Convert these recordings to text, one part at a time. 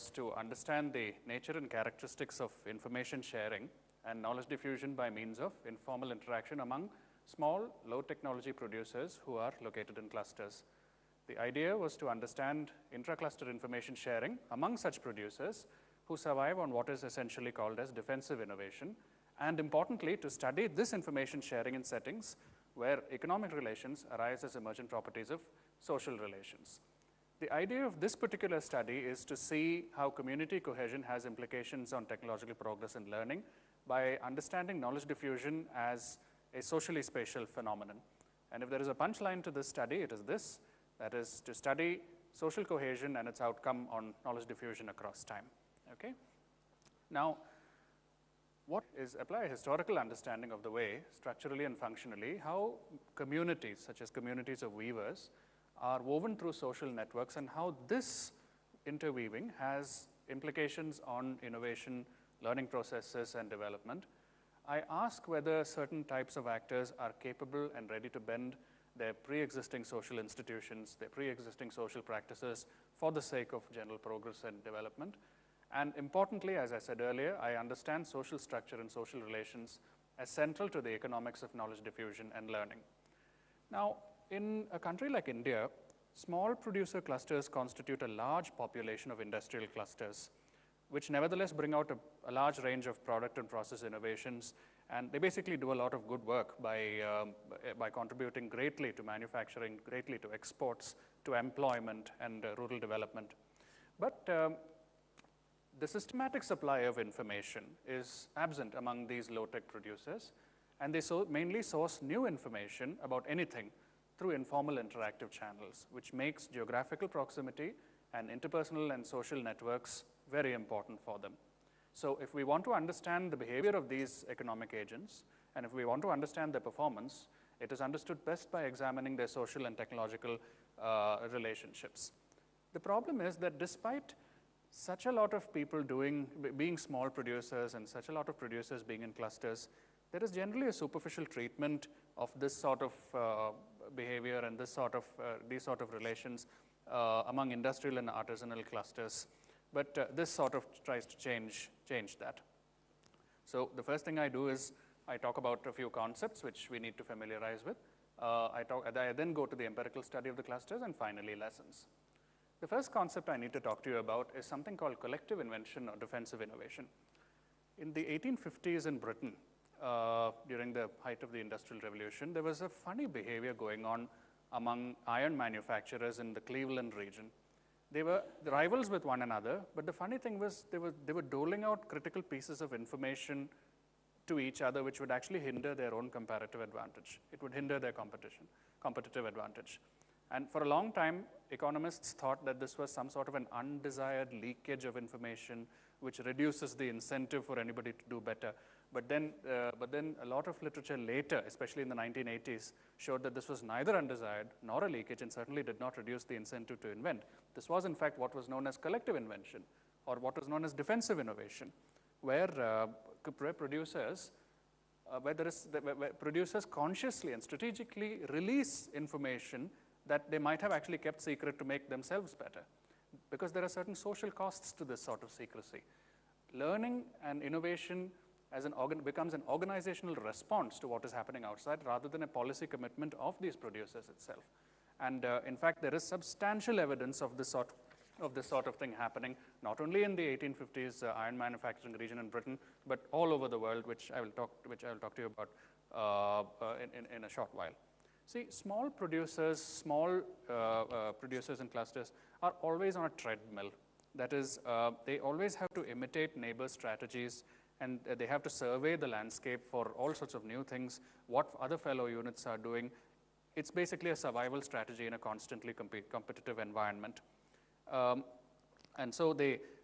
was to understand the nature and characteristics of information sharing and knowledge diffusion by means of informal interaction among small, low technology producers who are located in clusters. The idea was to understand intra-cluster information sharing among such producers who survive on what is essentially called as defensive innovation, and importantly, to study this information sharing in settings where economic relations arise as emergent properties of social relations. The idea of this particular study is to see how community cohesion has implications on technological progress and learning by understanding knowledge diffusion as a socially spatial phenomenon. And if there is a punchline to this study, it is this, that is to study social cohesion and its outcome on knowledge diffusion across time, okay? Now, what is apply a historical understanding of the way, structurally and functionally, how communities, such as communities of weavers, are woven through social networks and how this interweaving has implications on innovation, learning processes, and development. I ask whether certain types of actors are capable and ready to bend their pre-existing social institutions, their pre-existing social practices for the sake of general progress and development. And importantly, as I said earlier, I understand social structure and social relations as central to the economics of knowledge diffusion and learning. Now, in a country like India, small producer clusters constitute a large population of industrial clusters, which nevertheless bring out a large range of product and process innovations, and they basically do a lot of good work by contributing greatly to manufacturing, greatly to exports, to employment, and rural development. But the systematic supply of information is absent among these low-tech producers, and they mainly source new information about anything through informal interactive channels, which makes geographical proximity and interpersonal and social networks very important for them. So if we want to understand the behavior of these economic agents, and if we want to understand their performance, it is understood best by examining their social and technological relationships. The problem is that despite such a lot of people being small producers and such a lot of producers being in clusters, there is generally a superficial treatment of this sort of behavior and these sort of relations among industrial and artisanal clusters. But this sort of tries to change that. So the first thing I do is I talk about a few concepts which we need to familiarize with. I then go to the empirical study of the clusters, and finally lessons. The first concept I need to talk to you about is something called collective invention or defensive innovation. In the 1850s in Britain, during the height of the Industrial Revolution, there was a funny behavior going on among iron manufacturers in the Cleveland region. They were rivals with one another, but the funny thing was they were doling out critical pieces of information to each other, which would actually hinder their own comparative advantage. It would hinder their competitive advantage. And for a long time, economists thought that this was some sort of an undesired leakage of information which reduces the incentive for anybody to do better. But then a lot of literature later, especially in the 1980s, showed that this was neither undesired nor a leakage, and certainly did not reduce the incentive to invent. This was, in fact, what was known as collective invention, or what was known as defensive innovation, where producers consciously and strategically release information that they might have actually kept secret to make themselves better, because there are certain social costs to this sort of secrecy. Learning and innovation becomes an organizational response to what is happening outside, rather than a policy commitment of these producers itself. And in fact, there is substantial evidence of this sort of thing happening, not only in the 1850s iron manufacturing region in Britain, but all over the world, which I will talk to you about in a short while. See, small producers in clusters are always on a treadmill. That is, they always have to imitate neighbor strategies, and they have to survey the landscape for all sorts of new things, what other fellow units are doing. It's basically a survival strategy in a constantly competitive environment. And so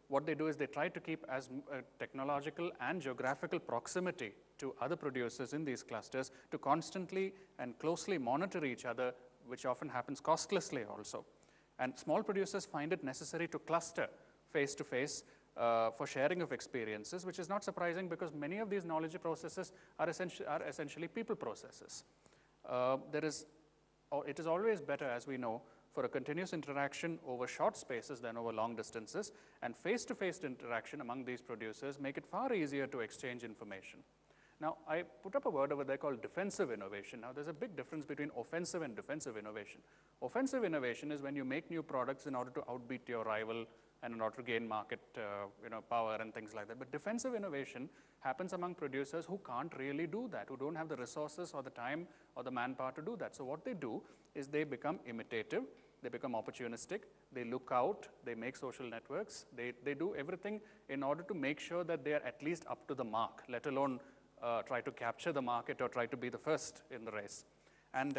what they do is they try to keep as technological and geographical proximity to other producers in these clusters to constantly and closely monitor each other, which often happens costlessly also. And small producers find it necessary to cluster face-to-face for sharing of experiences, which is not surprising because many of these knowledge processes are essentially people processes. It is always better, as we know, for a continuous interaction over short spaces than over long distances, and face-to-face interaction among these producers make it far easier to exchange information. Now, I put up a word over there called defensive innovation. Now, there's a big difference between offensive and defensive innovation. Offensive innovation is when you make new products in order to outbeat your rival and in order to gain market power and things like that. But defensive innovation happens among producers who can't really do that, who don't have the resources or the time or the manpower to do that. So what they do is they become imitative, they become opportunistic, they look out, they make social networks, they do everything in order to make sure that they are at least up to the mark, let alone try to capture the market or try to be the first in the race. And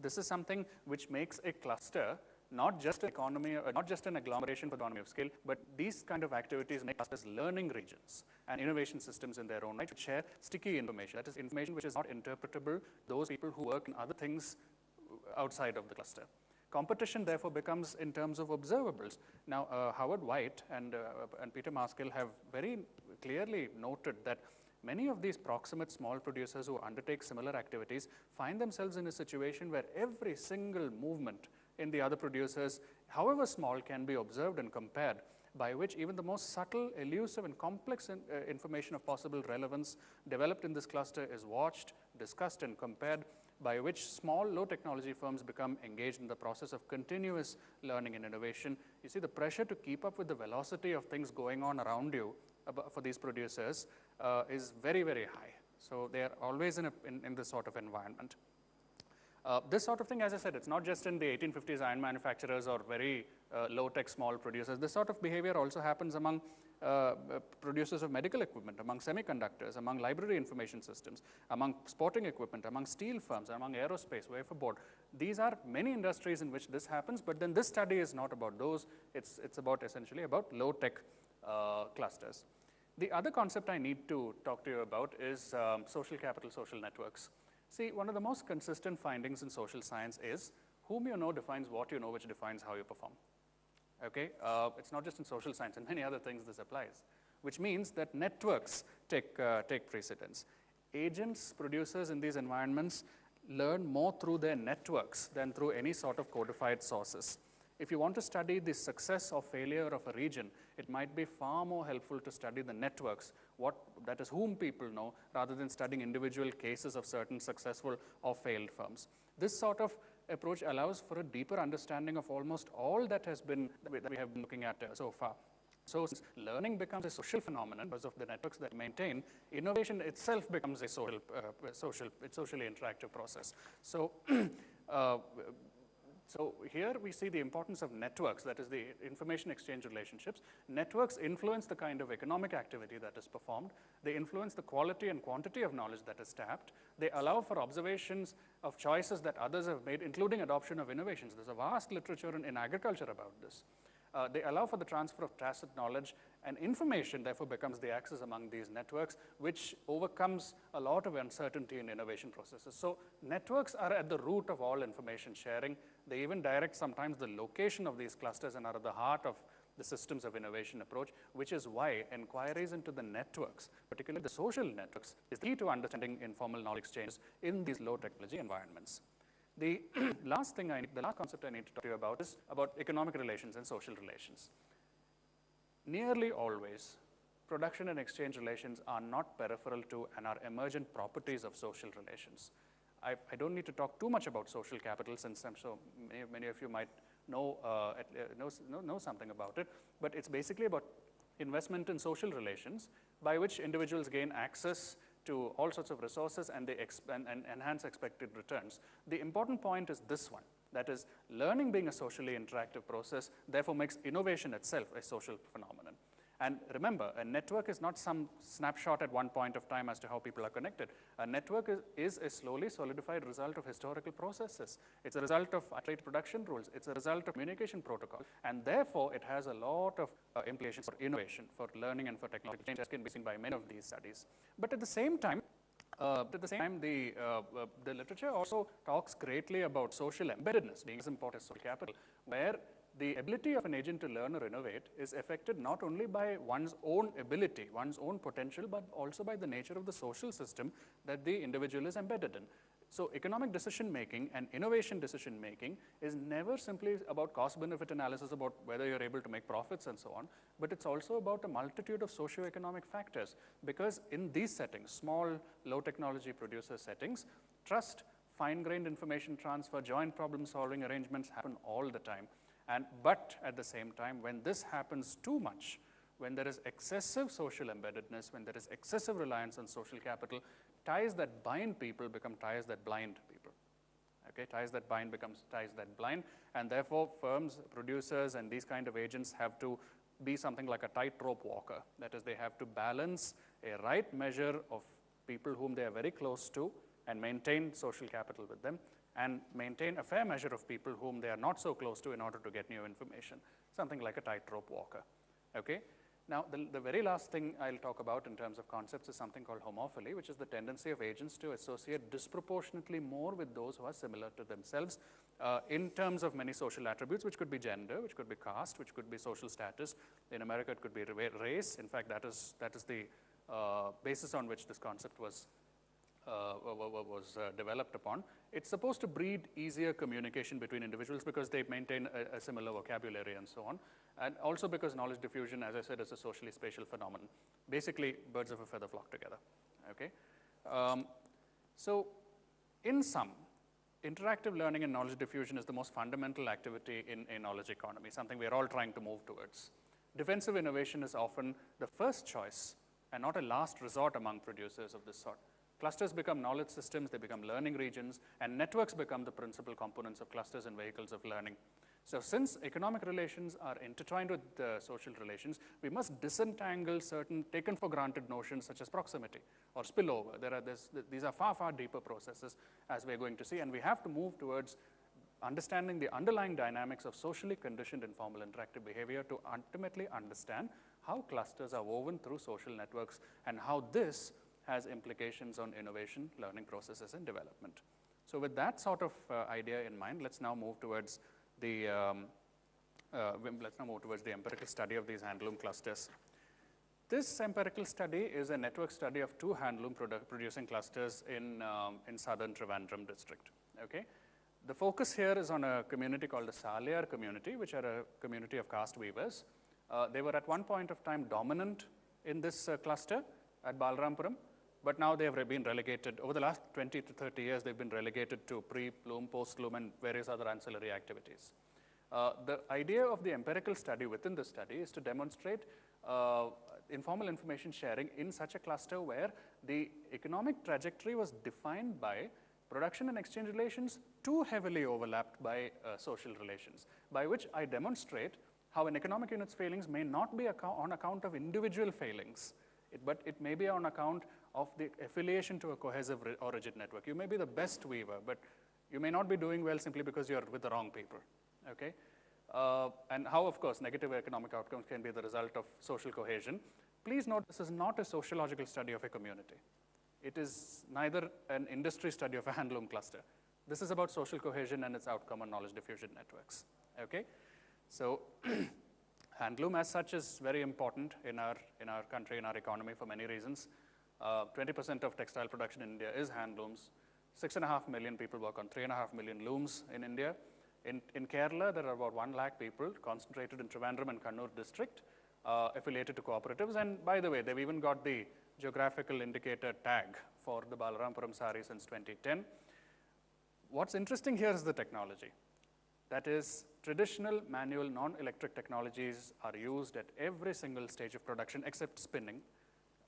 this is something which makes a cluster not just an economy, or not just an agglomeration for economy of scale, but these kind of activities make clusters learning regions and innovation systems in their own right, which share sticky information. That is information which is not interpretable to those people who work in other things outside of the cluster. Competition, therefore, becomes in terms of observables. Now, Howard White and Peter Maskell have very clearly noted that many of these proximate small producers who undertake similar activities find themselves in a situation where every single movement in the other producers, however small, can be observed and compared, by which even the most subtle, elusive, and complex information of possible relevance developed in this cluster is watched, discussed, and compared, by which small, low-technology firms become engaged in the process of continuous learning and innovation. You see, the pressure to keep up with the velocity of things going on around you for these producers is very, very high. So they are always in this sort of environment. This sort of thing, as I said, it's not just in the 1850s iron manufacturers or very low-tech small producers. This sort of behavior also happens among producers of medical equipment, among semiconductors, among library information systems, among sporting equipment, among steel firms, among aerospace, wafer board. These are many industries in which this happens, but then this study is not about those. It's about essentially about low-tech clusters. The other concept I need to talk to you about is social capital, social networks. See, one of the most consistent findings in social science is whom you know defines what you know, which defines how you perform. Okay, it's not just in social science, in many other things this applies, which means that networks take precedence. Agents, producers in these environments learn more through their networks than through any sort of codified sources. If you want to study the success or failure of a region, it might be far more helpful to study the networks, that is whom people know, rather than studying individual cases of certain successful or failed firms. This sort of approach allows for a deeper understanding of almost all that we have been looking at so far. So since learning becomes a social phenomenon because of the networks that maintain, innovation itself becomes a socially interactive process. So So here we see the importance of networks, that is the information exchange relationships. Networks influence the kind of economic activity that is performed. They influence the quality and quantity of knowledge that is tapped. They allow for observations of choices that others have made, including adoption of innovations. There's a vast literature in agriculture about this. They allow for the transfer of tacit knowledge, and information therefore becomes the axis among these networks, which overcomes a lot of uncertainty in innovation processes. So networks are at the root of all information sharing. They even direct sometimes the location of these clusters and are at the heart of the systems of innovation approach, which is why inquiries into the networks, particularly the social networks, is the key to understanding informal knowledge exchanges in these low technology environments. The last concept I need to talk to you about is about economic relations and social relations. Nearly always, production and exchange relations are not peripheral to and are emergent properties of social relations. I don't need to talk too much about social capital, since I'm sure many of you might know something about it, but it's basically about investment in social relations by which individuals gain access to all sorts of resources and they enhance expected returns. The important point is this one, that is, learning being a socially interactive process therefore makes innovation itself a social phenomenon. And remember, a network is not some snapshot at one point of time as to how people are connected. A network is a slowly solidified result of historical processes. It's a result of iterative production rules. It's a result of communication protocol. And therefore, it has a lot of implications for innovation, for learning, and for technological change, as can be seen by many of these studies. But at the same time, the literature also talks greatly about social embeddedness being as important as social capital, where the ability of an agent to learn or innovate is affected not only by one's own ability, one's own potential, but also by the nature of the social system that the individual is embedded in. So economic decision making and innovation decision making is never simply about cost benefit analysis about whether you're able to make profits and so on, but it's also about a multitude of socio-economic factors, because in these settings, small, low technology producer settings, trust, fine-grained information transfer, joint problem solving arrangements happen all the time. But at the same time, when this happens too much, when there is excessive social embeddedness, when there is excessive reliance on social capital, ties that bind people become ties that blind people. Okay, ties that bind becomes ties that blind, and therefore firms, producers, and these kind of agents have to be something like a tightrope walker. That is, they have to balance a right measure of people whom they are very close to and maintain social capital with them, and maintain a fair measure of people whom they are not so close to in order to get new information, something like a tightrope walker. Okay? Now, the very last thing I'll talk about in terms of concepts is something called homophily, which is the tendency of agents to associate disproportionately more with those who are similar to themselves in terms of many social attributes, which could be gender, which could be caste, which could be social status. In America, it could be race. In fact, that is the basis on which this concept was developed upon. It's supposed to breed easier communication between individuals because they maintain a similar vocabulary and so on. And also because knowledge diffusion, as I said, is a socially spatial phenomenon. Basically, birds of a feather flock together. Okay? So in sum, interactive learning and knowledge diffusion is the most fundamental activity in a knowledge economy, something we're all trying to move towards. Defensive innovation is often the first choice and not a last resort among producers of this sort. Clusters become knowledge systems, they become learning regions, and networks become the principal components of clusters and vehicles of learning. So since economic relations are intertwined with social relations, we must disentangle certain taken for granted notions such as proximity or spillover. These are far, far deeper processes, as we're going to see, and we have to move towards understanding the underlying dynamics of socially conditioned informal interactive behavior to ultimately understand how clusters are woven through social networks and how this has implications on innovation, learning processes, and development. So with that sort of idea in mind, let's now move towards the empirical study of these handloom clusters. This empirical study is a network study of two handloom producing clusters in southern Trivandrum district. Okay? The focus here is on a community called the Saliyar community, which are a community of caste weavers. They were at one point of time dominant in this cluster at Balrampuram, but now they have been relegated. Over the last 20 to 30 years, they've been relegated to pre-loom, post-loom, and various other ancillary activities. The idea of the empirical study within the study is to demonstrate informal information sharing in such a cluster where the economic trajectory was defined by production and exchange relations too heavily overlapped by social relations, by which I demonstrate how an economic unit's failings may not be on account of individual failings, but it may be on account of the affiliation to a cohesive or rigid network. You may be the best weaver, but you may not be doing well simply because you're with the wrong people, okay? And how, of course, negative economic outcomes can be the result of social cohesion. Please note, this is not a sociological study of a community. It is neither an industry study of a handloom cluster. This is about social cohesion and its outcome on knowledge diffusion networks, okay? So handloom as such is very important in our country, in our economy for many reasons. 20% of textile production in India is handlooms. 6.5 million people work on 3.5 million looms in India. In Kerala, there are about 1 lakh people concentrated in Trivandrum and Kannur district, affiliated to cooperatives. And by the way, they've even got the geographical indicator tag for the Balrampuram sari since 2010. What's interesting here is the technology. That is, traditional manual non-electric technologies are used at every single stage of production except spinning,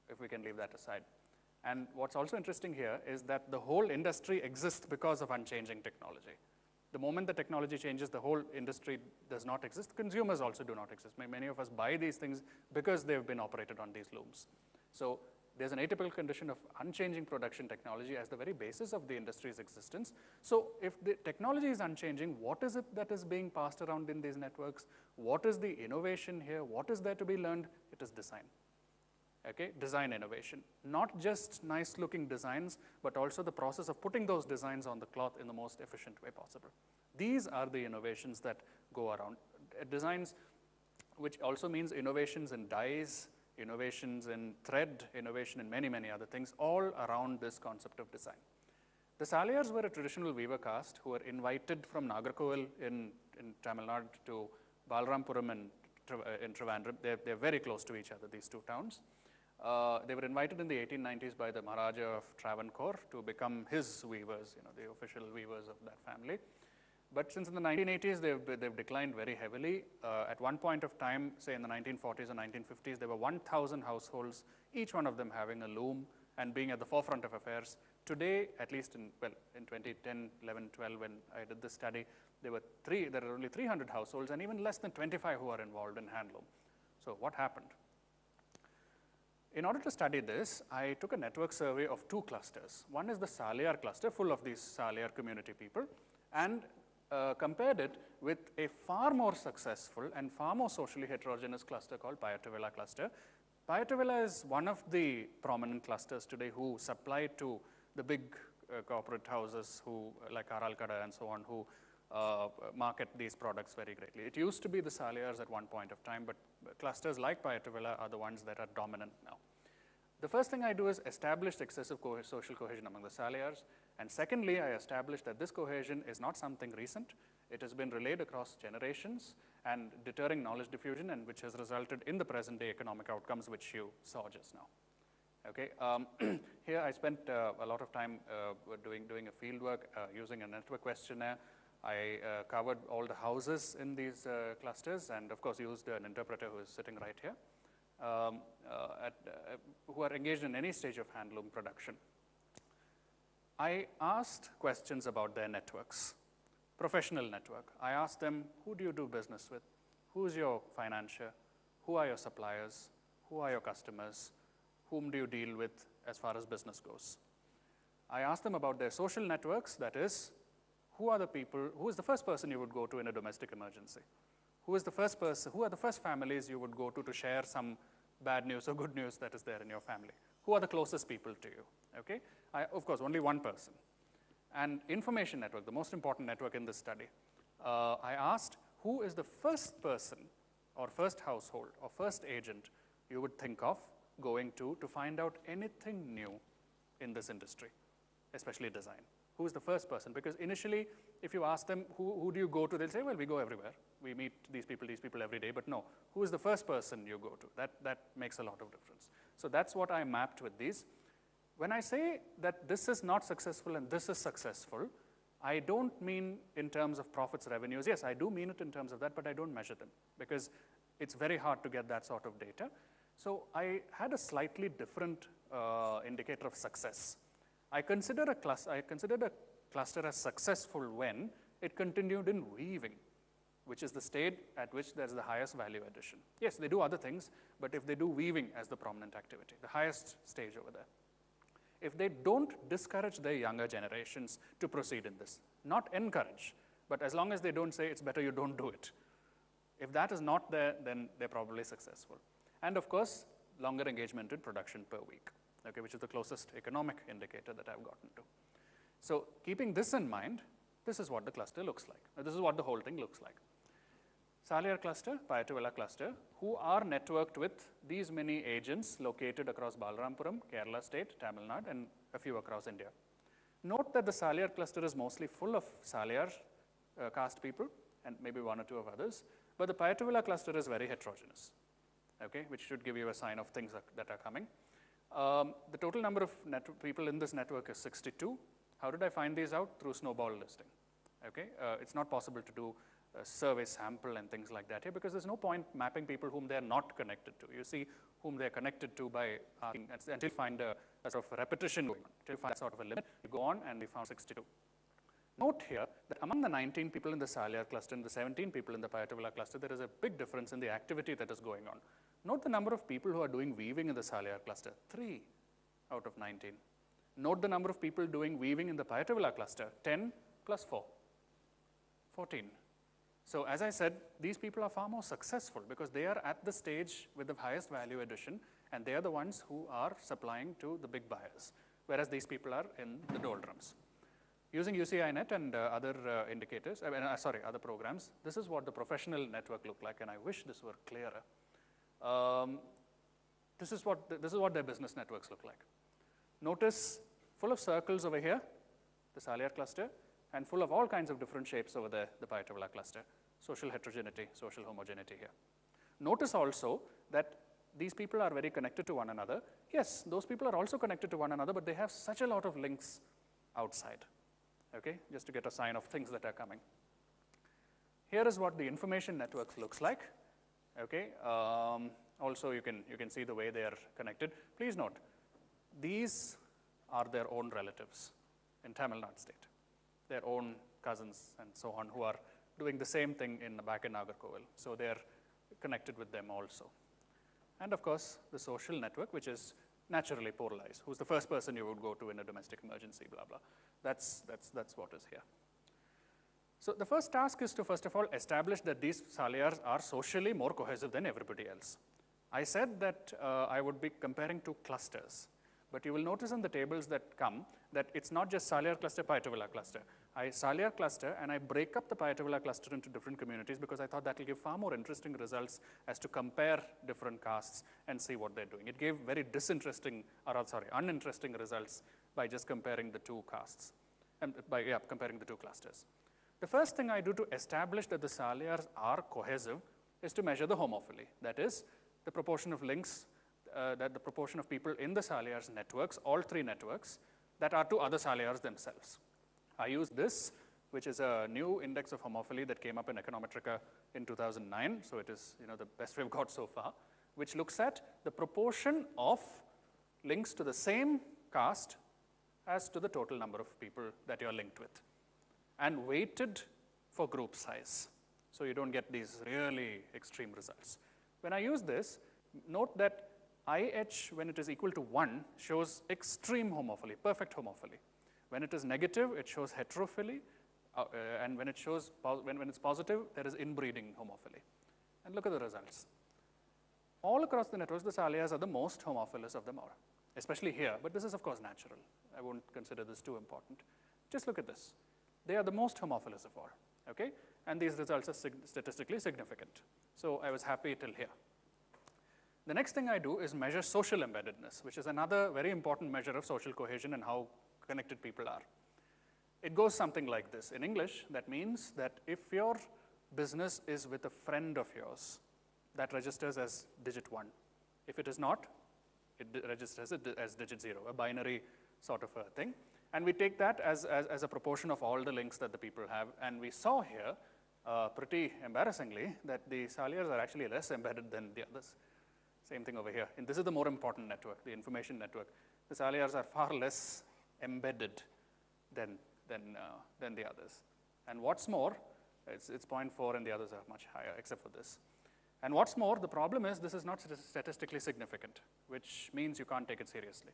if we can leave that aside. And what's also interesting here is that the whole industry exists because of unchanging technology. The moment the technology changes, the whole industry does not exist. Consumers also do not exist. Many of us buy these things because they've been operated on these looms. So there's an atypical condition of unchanging production technology as the very basis of the industry's existence. So if the technology is unchanging, what is it that is being passed around in these networks? What is the innovation here? What is there to be learned? It is design. Okay, design innovation. Not just nice looking designs, but also the process of putting those designs on the cloth in the most efficient way possible. These are the innovations that go around. Designs, which also means innovations in dyes, innovations in thread, innovation in many, many other things, all around this concept of design. The Saliyars were a traditional weaver caste who were invited from Nagarkoil in Tamil Nadu to Balrampuram in Trivandrum. They're very close to each other, these two towns. They were invited in the 1890s by the Maharaja of Travancore to become his weavers, the official weavers of that family. But since in the 1980s, they've declined very heavily. At one point of time, say in the 1940s or 1950s, there were 1,000 households, each one of them having a loom and being at the forefront of affairs. Today, at least in 2010, 11, 12, when I did this study, there are only 300 households and even less than 25 who are involved in handloom. So what happened? In order to study this, I took a network survey of two clusters. One is the Saliyar cluster, full of these Saliyar community people, and compared it with a far more successful and far more socially heterogeneous cluster called Payatuvela cluster. Payatuvela is one of the prominent clusters today who supply to the big corporate houses who, like Aralkada and so on, who market these products very greatly. It used to be the Saliyars at one point of time, but clusters like Payatuvela are the ones that are dominant now. The first thing I do is establish excessive social cohesion among the Saliyars, and secondly, I establish that this cohesion is not something recent. It has been relayed across generations and deterring knowledge diffusion, and which has resulted in the present day economic outcomes which you saw just now. Okay, here I spent a lot of time doing a field work using a network questionnaire. I covered all the houses in these clusters and of course used an interpreter who is sitting right here, who are engaged in any stage of handloom production. I asked questions about their networks, professional network. I asked them, who do you do business with? Who's your financier? Who are your suppliers? Who are your customers? Whom do you deal with as far as business goes? I asked them about their social networks, that is, who are the first person you would go to in a domestic emergency? Who are the first families you would go to share some bad news or good news that is there in your family? Who are the closest people to you, okay? Of course, only one person. And information network, the most important network in this study. I asked, who is the first person or first household or first agent you would think of going to find out anything new in this industry, especially design? Who is the first person? Because initially, if you ask them, who do you go to? They'll say, well, we go everywhere. We meet these people every day. But no, who is the first person you go to? That makes a lot of difference. So that's what I mapped with these. When I say that this is not successful and this is successful, I don't mean in terms of profits, revenues. Yes, I do mean it in terms of that, but I don't measure them because it's very hard to get that sort of data. So I had a slightly different indicator of success. I considered a cluster as successful when it continued in weaving, which is the state at which there's the highest value addition. Yes, they do other things, but if they do weaving as the prominent activity, the highest stage over there. If they don't discourage their younger generations to proceed in this, not encourage, but as long as they don't say it's better you don't do it. If that is not there, then they're probably successful. And of course, longer engagement in production per week, okay, which is the closest economic indicator that I've gotten to. So keeping this in mind, this is what the cluster looks like. Now, this is what the whole thing looks like. Saliyar cluster, Payatuvela cluster, who are networked with these many agents located across Balrampuram, Kerala state, Tamil Nadu, and a few across India. Note that the Saliyar cluster is mostly full of Saliyar caste people, and maybe one or two of others, but the Payatuvela cluster is very heterogeneous, okay, which should give you a sign of things that are coming. The total number of people in this network is 62. How did I find these out? Through snowball listing, okay? It's not possible to do a survey sample and things like that here because there's no point mapping people whom they're not connected to. You see whom they're connected to by asking, until you find a sort of repetition going on, until you find that sort of a limit, you go on and we found 62. Note here that among the 19 people in the Saliyar cluster and the 17 people in the Payatuvela cluster, there is a big difference in the activity that is going on. Note the number of people who are doing weaving in the Saliyar cluster, 3 out of 19. Note the number of people doing weaving in the Payatuvela cluster, 10 plus 4, 14. So as I said, these people are far more successful because they are at the stage with the highest value addition and they are the ones who are supplying to the big buyers, whereas these people are in the doldrums. Using UCINet and other indicators, other programs, this is what the professional network looked like, and I wish this were clearer. This is what their business networks look like. Notice, full of circles over here, the Saliyar cluster, and full of all kinds of different shapes over there, the Payatawala cluster. Social heterogeneity, social homogeneity here. Notice also that these people are very connected to one another. Yes, those people are also connected to one another, but they have such a lot of links outside, okay, just to get a sign of things that are coming. Here is what the information network looks like, okay. Also, you can see the way they are connected. Please note, these are their own relatives in Tamil Nadu state, their own cousins and so on who are doing the same thing back in Nagarkoil. So they are connected with them also. And of course, the social network, which is naturally polarized. Who's the first person you would go to in a domestic emergency, blah, blah. That's what is here. So the first task is to, first of all, establish that these Saliyars are socially more cohesive than everybody else. I said that I would be comparing two clusters. But you will notice in the tables that come that it's not just Saliyar cluster, Payatawala cluster. I Saliyar cluster and I break up the Payatawala cluster into different communities because I thought that will give far more interesting results as to compare different castes and see what they're doing. It gave very uninteresting results by just comparing the two castes, and comparing the two clusters. The first thing I do to establish that the Saliyars are cohesive is to measure the homophily. That is, the proportion of links, the proportion of people in the Saliyars networks, all three networks, that are to other Saliyars themselves. I use this, which is a new index of homophily that came up in Econometrica in 2009, so it is the best we've got so far, which looks at the proportion of links to the same caste as to the total number of people that you're linked with, and weighted for group size. So you don't get these really extreme results. When I use this, note that IH, when it is equal to 1, shows extreme homophily, perfect homophily. When it is negative, it shows heterophily, and when it's positive, there is inbreeding homophily. And look at the results. All across the networks, the Saliyars are the most homophilous of them all, especially here, but this is of course natural. I won't consider this too important. Just look at this. They are the most homophilous of all, okay? And these results are statistically significant. So I was happy till here. The next thing I do is measure social embeddedness, which is another very important measure of social cohesion and how connected people are. It goes something like this. In English, that means that if your business is with a friend of yours, that registers as digit 1. If it is not, it registers as digit 0, a binary sort of a thing. And we take that as a proportion of all the links that the people have. And we saw here, pretty embarrassingly, that the Saliyars are actually less embedded than the others. Same thing over here. And this is the more important network, the information network. The Saliyars are far less embedded than the others. And what's more, it's 0.4 and the others are much higher, except for this. And what's more, the problem is this is not statistically significant, which means you can't take it seriously.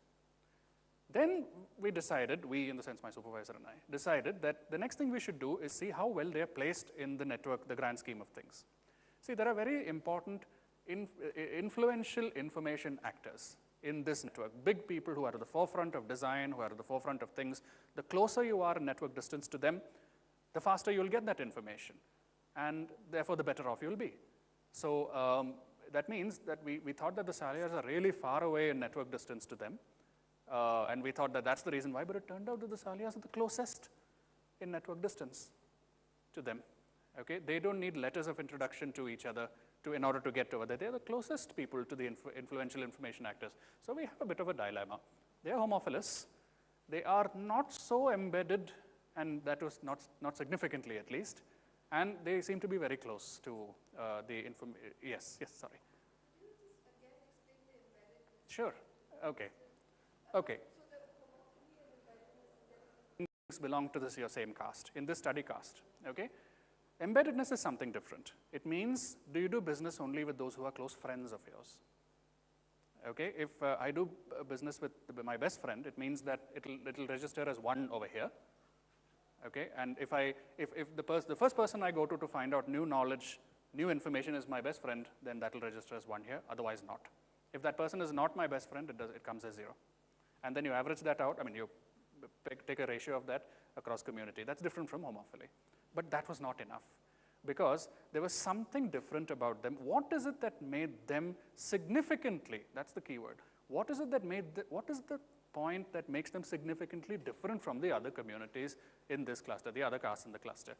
Then we decided, we in the sense my supervisor and I, decided that the next thing we should do is see how well they're placed in the network, the grand scheme of things. See, there are very important influential information actors in this network, big people who are at the forefront of design, who are at the forefront of things. The closer you are in network distance to them, the faster you'll get that information, and therefore the better off you'll be. So that means that we thought that the Saliyars are really far away in network distance to them, and we thought that that's the reason why, but it turned out that the Saliyars are the closest in network distance to them. Okay? They don't need letters of introduction to each other in order to get over there. They're the closest people to the influential information actors. So we have a bit of a dilemma. They're homophilous. They are not so embedded, and that was not significantly at least, and they seem to be very close to yes, sorry. Could you just again explain the embeddedness? Sure, okay. So the homophily and embeddedness Things belong to your same caste, in this study caste, okay? Embeddedness is something different. It means, do you do business only with those who are close friends of yours? Okay, if I do business with my best friend, it means that it'll register as 1 over here. Okay, and if the first person I go to find out new knowledge, new information is my best friend, then that'll register as 1 here, otherwise not. If that person is not my best friend, it comes as 0. And then you average that out, I mean, you take a ratio of that across community. That's different from homophily. But that was not enough, because there was something different about them. What is it that made them significantly, that's the key word, what is it that made, what is the point that makes them significantly different from the other communities in this cluster, the other castes in the cluster.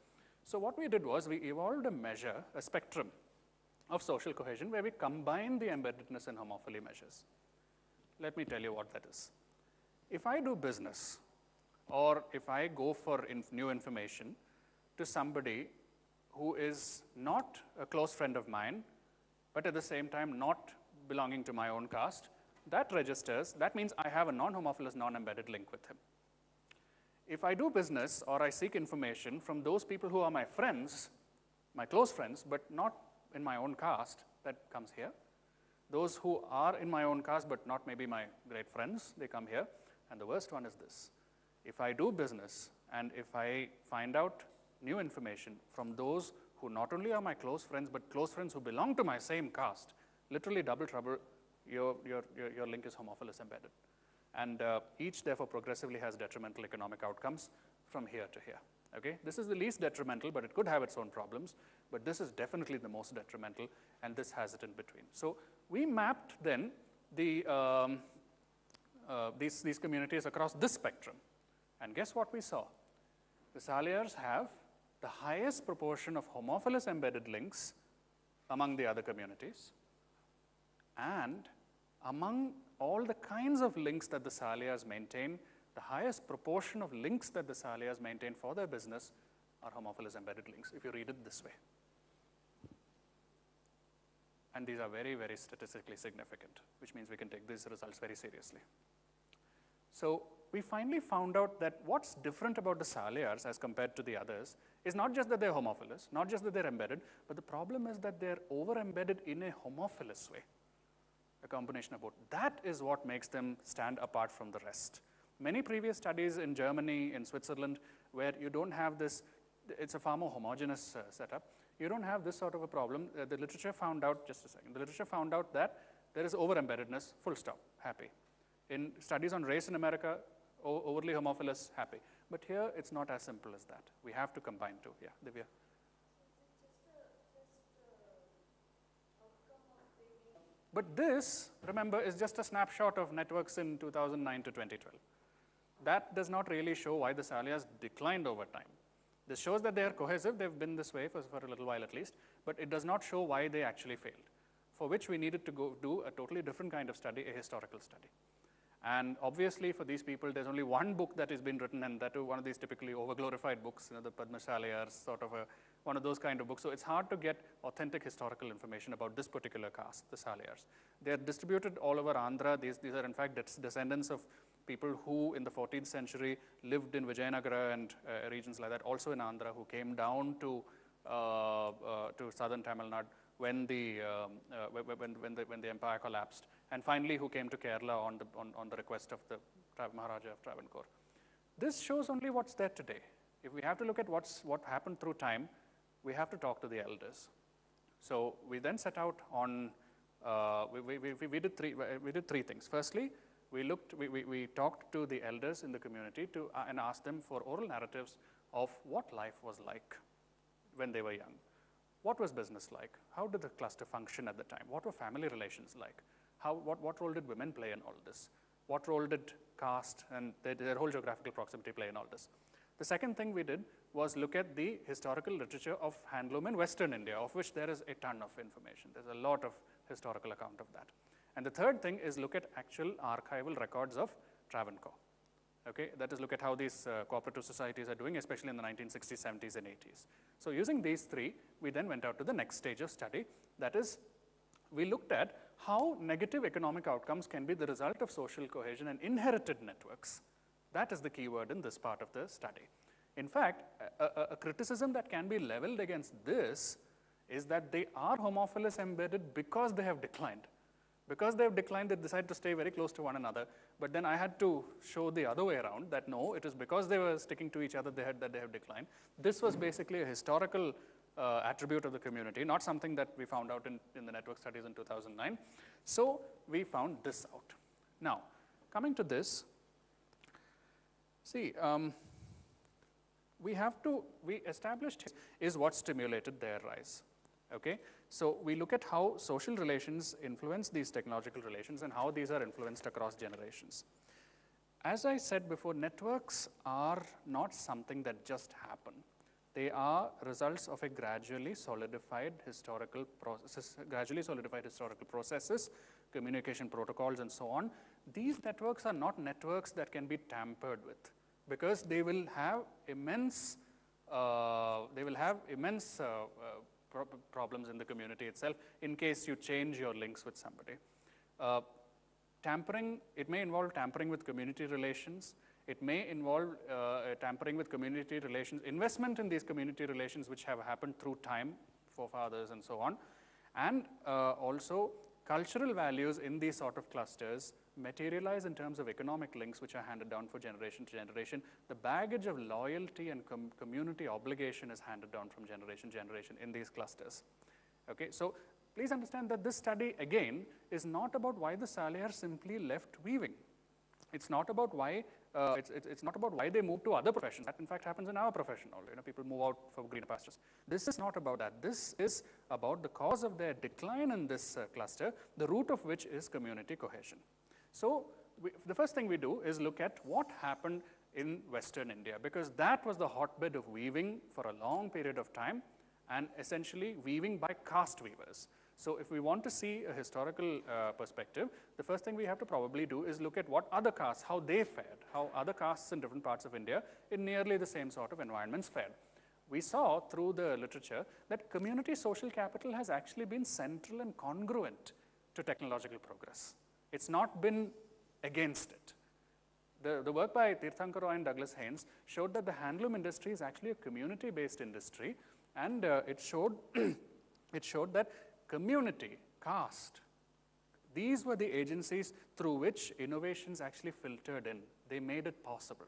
So what we did was we evolved a measure, a spectrum of social cohesion where we combine the embeddedness and homophily measures. Let me tell you what that is. If I do business, or if I go for new information to somebody who is not a close friend of mine, but at the same time not belonging to my own caste, that registers, that means I have a non-homophilous, non-embedded link with him. If I do business or I seek information from those people who are my friends, my close friends, but not in my own caste, that comes here. Those who are in my own caste but not maybe my great friends, they come here. And the worst one is this. If I do business and if I find out new information from those who not only are my close friends, but close friends who belong to my same caste, literally double trouble, your link is homophilous embedded. And each, therefore, progressively has detrimental economic outcomes from here to here. Okay? This is the least detrimental, but it could have its own problems. But this is definitely the most detrimental, and this has it in between. So we mapped then the, these communities across this spectrum. And guess what we saw? The Saliyars have the highest proportion of homophilous embedded links among the other communities. And among all the kinds of links that the Saliyars maintain, the highest proportion of links that the Saliyars maintain for their business are homophilous embedded links, if you read it this way. And these are very, very statistically significant, which means we can take these results very seriously. So we finally found out that what's different about the Saliyars as compared to the others is not just that they're homophilous, not just that they're embedded, but the problem is that they're over-embedded in a homophilous way, a combination of both. That is what makes them stand apart from the rest. Many previous studies in Germany, in Switzerland, where you don't have this, it's a far more homogeneous setup, you don't have this sort of a problem. The literature found out, just a second, the literature found out that there is over-embeddedness, full stop, happy. In studies on race in America, overly homophilous, happy. But here, it's not as simple as that. We have to combine two. Yeah, Divya. But this, remember, is just a snapshot of networks in 2009 to 2012. That does not really show why the Saliyars declined over time. This shows that they are cohesive. They've been this way for a little while at least. But it does not show why they actually failed, for which we needed to go do a totally different kind of study, a historical study. And obviously, for these people, there's only one book that has been written, and that is one of these typically overglorified books, the Padma Saliyars, sort of one of those kind of books. So it's hard to get authentic historical information about this particular caste, the Saliyars. They're distributed all over Andhra. These are, in fact, descendants of people who, in the 14th century, lived in Vijayanagara and regions like that, also in Andhra, who came down to southern Tamil Nadu when the empire collapsed, and finally who came to Kerala on the request of the Maharaja of Travancore. This shows only what's there today. If we have to look at what happened through time, we have to talk to the elders. So we then set out on, we did three things. Firstly, we talked to the elders in the community and asked them for oral narratives of what life was like when they were young. What was business like? How did the cluster function at the time? What were family relations like? What role did women play in all this? What role did caste and their whole geographical proximity play in all this? The second thing we did was look at the historical literature of handloom in Western India, of which there is a ton of information. There's a lot of historical account of that. And the third thing is look at actual archival records of Travancore. Okay, that is, look at how these cooperative societies are doing, especially in the 1960s, 70s, and 80s. So using these three, we then went out to the next stage of study. That is, we looked at how negative economic outcomes can be the result of social cohesion and inherited networks. That is the key word in this part of the study. In fact, a criticism that can be leveled against this is that they are homophilous embedded because they have declined. Because they have declined, they decide to stay very close to one another. But then I had to show the other way around, that no, it is because they were sticking to each other that they have declined. This was basically a historical attribute of the community, not something that we found out in the network studies in 2009. So we found this out. Now, coming to this, see, we established is what stimulated their rise. Okay? So we look at how social relations influence these technological relations and how these are influenced across generations. As I said before, networks are not something that just happen. They are results of a gradually solidified historical processes, communication protocols, and so on. These networks are not networks that can be tampered with, because they will have immense problems in the community itself in case you change your links with somebody. Tampering, it may involve tampering with community relations. It may involve tampering with community relations, investment in these community relations which have happened through time, forefathers and so on. And also cultural values in these sort of clusters materialize in terms of economic links which are handed down from generation to generation. The baggage of loyalty and community obligation is handed down from generation to generation in these clusters. Okay, so please understand that this study, again, is not about why the Saliyars simply left weaving. It's not about why it's not about why they moved to other professions. That, in fact, happens in our profession also. You know, people move out for greener pastures. This is not about that. This is about the cause of their decline in this cluster, the root of which is community cohesion. So the first thing we do is look at what happened in Western India, because that was the hotbed of weaving for a long period of time, and essentially weaving by caste weavers. So if we want to see a historical perspective, the first thing we have to probably do is look at what other castes, how they fared, how other castes in different parts of India in nearly the same sort of environments fared. We saw through the literature that community social capital has actually been central and congruent to technological progress. It's not been against it. The work by Tirthankar Roy and Douglas Haynes showed that the handloom industry is actually a community-based industry, and it showed that community, caste, these were the agencies through which innovations actually filtered in. They made it possible.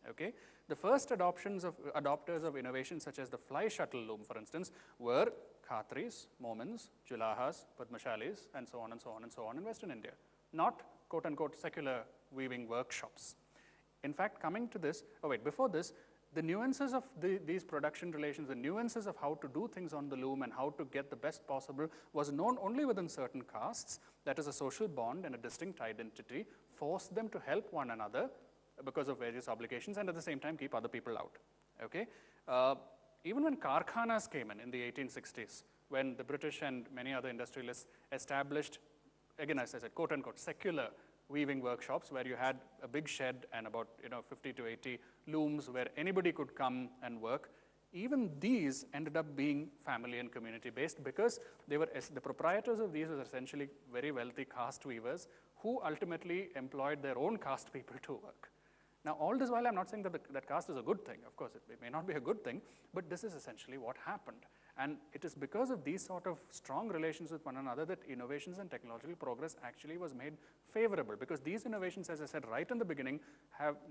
Okay? The first adopters of innovations such as the fly shuttle loom, for instance, were Khatris, Momins, Julahas, Padmashalis, and so on and so on and so on in Western India, not quote-unquote secular weaving workshops. In fact, coming to this, before this, the nuances of these production relations, the nuances of how to do things on the loom and how to get the best possible was known only within certain castes. That is, a social bond and a distinct identity forced them to help one another because of various obligations, and at the same time keep other people out. Okay? Even when karkhanas came in the 1860s, when the British and many other industrialists established, again, as I said, quote-unquote, secular weaving workshops where you had a big shed and about 50 to 80 looms where anybody could come and work. Even these ended up being family and community based, because they were, the proprietors of these were essentially very wealthy caste weavers who ultimately employed their own caste people to work. Now, all this while, I'm not saying that that caste is a good thing. Of course, it may not be a good thing, but this is essentially what happened. And it is because of these sort of strong relations with one another that innovations and technological progress actually was made favorable, because these innovations, as I said right in the beginning,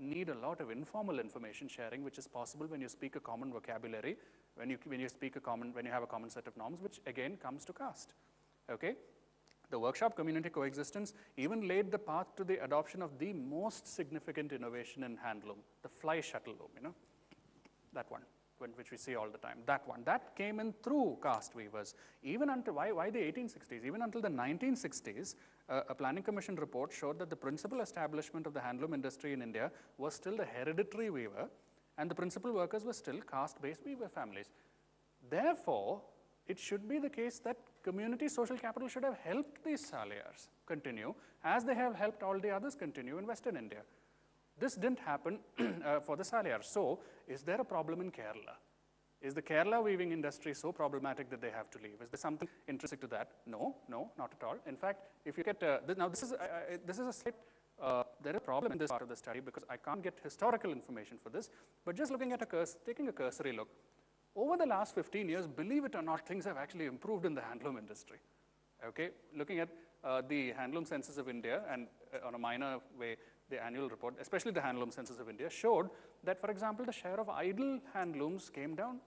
need a lot of informal information sharing, which is possible when you speak a common vocabulary, when you have a common set of norms, which again comes to caste. Okay? The workshop community coexistence even laid the path to the adoption of the most significant innovation in handloom, the fly shuttle loom, that one, which we see all the time, that came in through caste weavers. Even until, why the 1860s? Even until the 1960s, a planning commission report showed that the principal establishment of the handloom industry in India was still the hereditary weaver, and the principal workers were still caste-based weaver families. Therefore, it should be the case that community social capital should have helped these Saliyars continue, as they have helped all the others continue in Western India. This didn't happen for the Saliyars. So, is there a problem in Kerala? Is the Kerala weaving industry so problematic that they have to leave? Is there something intrinsic to that? No, not at all. In fact, if you get, now this is a slight, there is a problem in this part of the study because I can't get historical information for this, but just looking at taking a cursory look, over the last 15 years, believe it or not, things have actually improved in the handloom industry. Okay, looking at the handloom census of India, and on a minor way, the annual report, especially the handloom census of India, showed that, for example, the share of idle handlooms came down,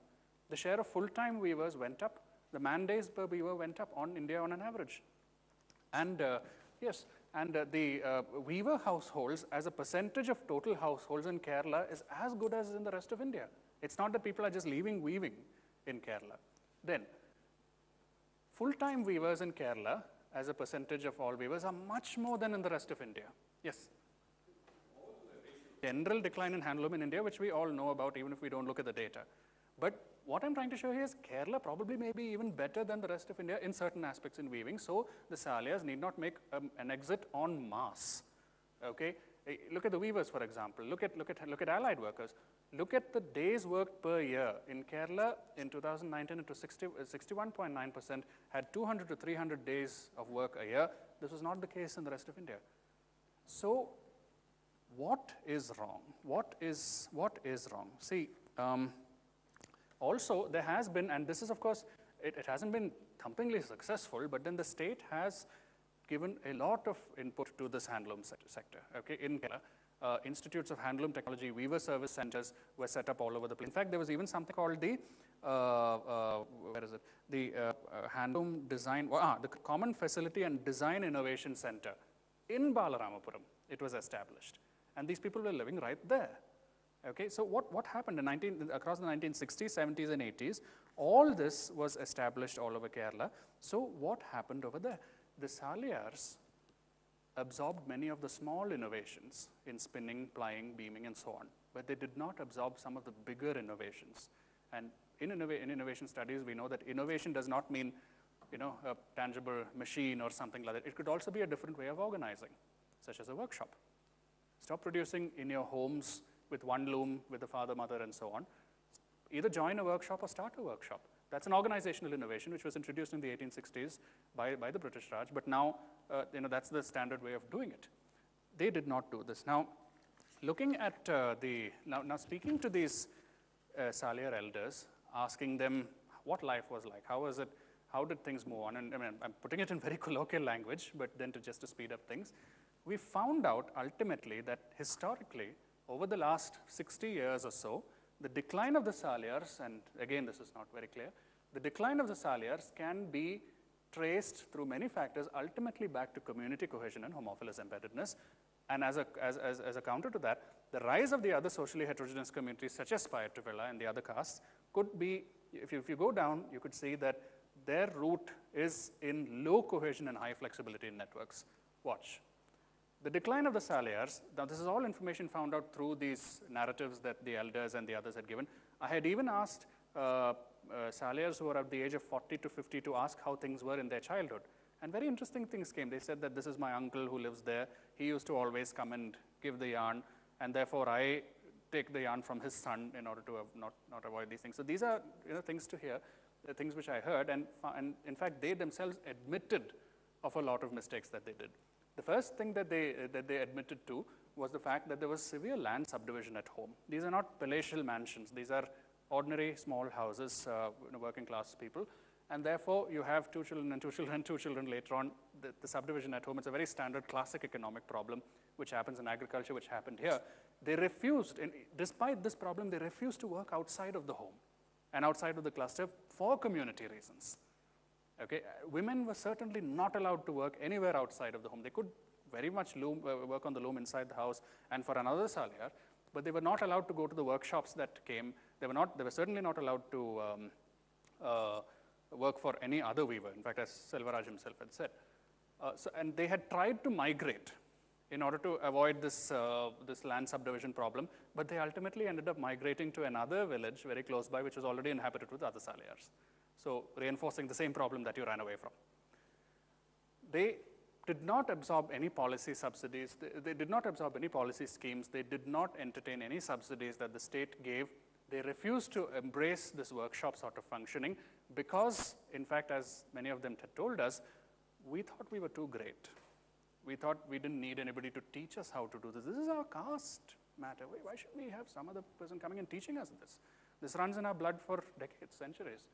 the share of full-time weavers went up, the man days per weaver went up on India on an average. And yes, and the weaver households as a percentage of total households in Kerala is as good as in the rest of India. It's not that people are just leaving weaving in Kerala. Then, full-time weavers in Kerala as a percentage of all weavers are much more than in the rest of India. Yes? All the general decline in handloom in India, which we all know about even if we don't look at the data. But what I'm trying to show here is Kerala probably may be even better than the rest of India in certain aspects in weaving. So the Saliyars need not make an exit en masse. Okay, look at the weavers, for example. Look at allied workers. Look at the days worked per year. In Kerala, in 2019, it was 61.9% had 200 to 300 days of work a year. This was not the case in the rest of India. So what is wrong? What is wrong? See, also there has been, and this is of course, it hasn't been thumpingly successful, but then the state has given a lot of input to this handloom sector. Okay, in Kerala, institutes of handloom technology, weaver service centers were set up all over the place. In fact, there was even something called the handloom design, the Common Facility and Design Innovation Center in Balaramapuram. It was established, and these people were living right there. Okay, so what happened across the 1960s, 70s, and 80s? All this was established all over Kerala. So what happened over there? The Saliyars absorbed many of the small innovations in spinning, plying, beaming, and so on, but they did not absorb some of the bigger innovations. And in innovation studies, we know that innovation does not mean, a tangible machine or something like that. It could also be a different way of organizing, such as a workshop. Stop producing in your homes with one loom, with the father, mother, and so on. Either join a workshop or start a workshop. That's an organizational innovation which was introduced in the 1860s by the British Raj, but now that's the standard way of doing it. They did not do this. Now, looking at now speaking to these Saliyar elders, asking them what life was like, how was it, how did things move on, and I mean, I'm putting it in very colloquial language, but then just to speed up things, we found out ultimately that historically, over the last 60 years or so, the decline of the Saliyars, and again, this is not very clear, the decline of the Saliyars can be traced through many factors, ultimately back to community cohesion and homophilous-embeddedness. And as a counter to that, the rise of the other socially heterogeneous communities, such as Payatuvela and the other castes, could be, if you go down, you could see that their root is in low cohesion and high flexibility in networks. Watch. The decline of the Saliyars, now this is all information found out through these narratives that the elders and the others had given. I had even asked Saliyars who were at the age of 40 to 50 to ask how things were in their childhood. And very interesting things came. They said that this is my uncle who lives there. He used to always come and give the yarn, and therefore I take the yarn from his son in order to not avoid these things. So these are things to hear, things which I heard, and in fact they themselves admitted of a lot of mistakes that they did. The first thing that they admitted to was the fact that there was severe land subdivision at home. These are not palatial mansions. These are ordinary small houses, working class people. And therefore, you have 2 children and 2 children and 2 children later on. The subdivision at home, it's a very standard classic economic problem, which happens in agriculture, which happened here. They refused, and despite this problem, they refused to work outside of the home and outside of the cluster for community reasons. Okay, women were certainly not allowed to work anywhere outside of the home. They could very much work on the loom inside the house and for another Saliyar, but they were not allowed to go to the workshops that came. They were certainly not allowed to work for any other weaver. In fact, as Selvaraj himself had said. And they had tried to migrate in order to avoid this land subdivision problem, but they ultimately ended up migrating to another village very close by, which was already inhabited with other Saliyars. So reinforcing the same problem that you ran away from. They did not absorb any policy subsidies. They did not absorb any policy schemes. They did not entertain any subsidies that the state gave. They refused to embrace this workshop sort of functioning because, in fact, as many of them had told us, we thought we were too great. We thought we didn't need anybody to teach us how to do this. This is our caste matter. Why should we have some other person coming and teaching us this? This runs in our blood for decades, centuries.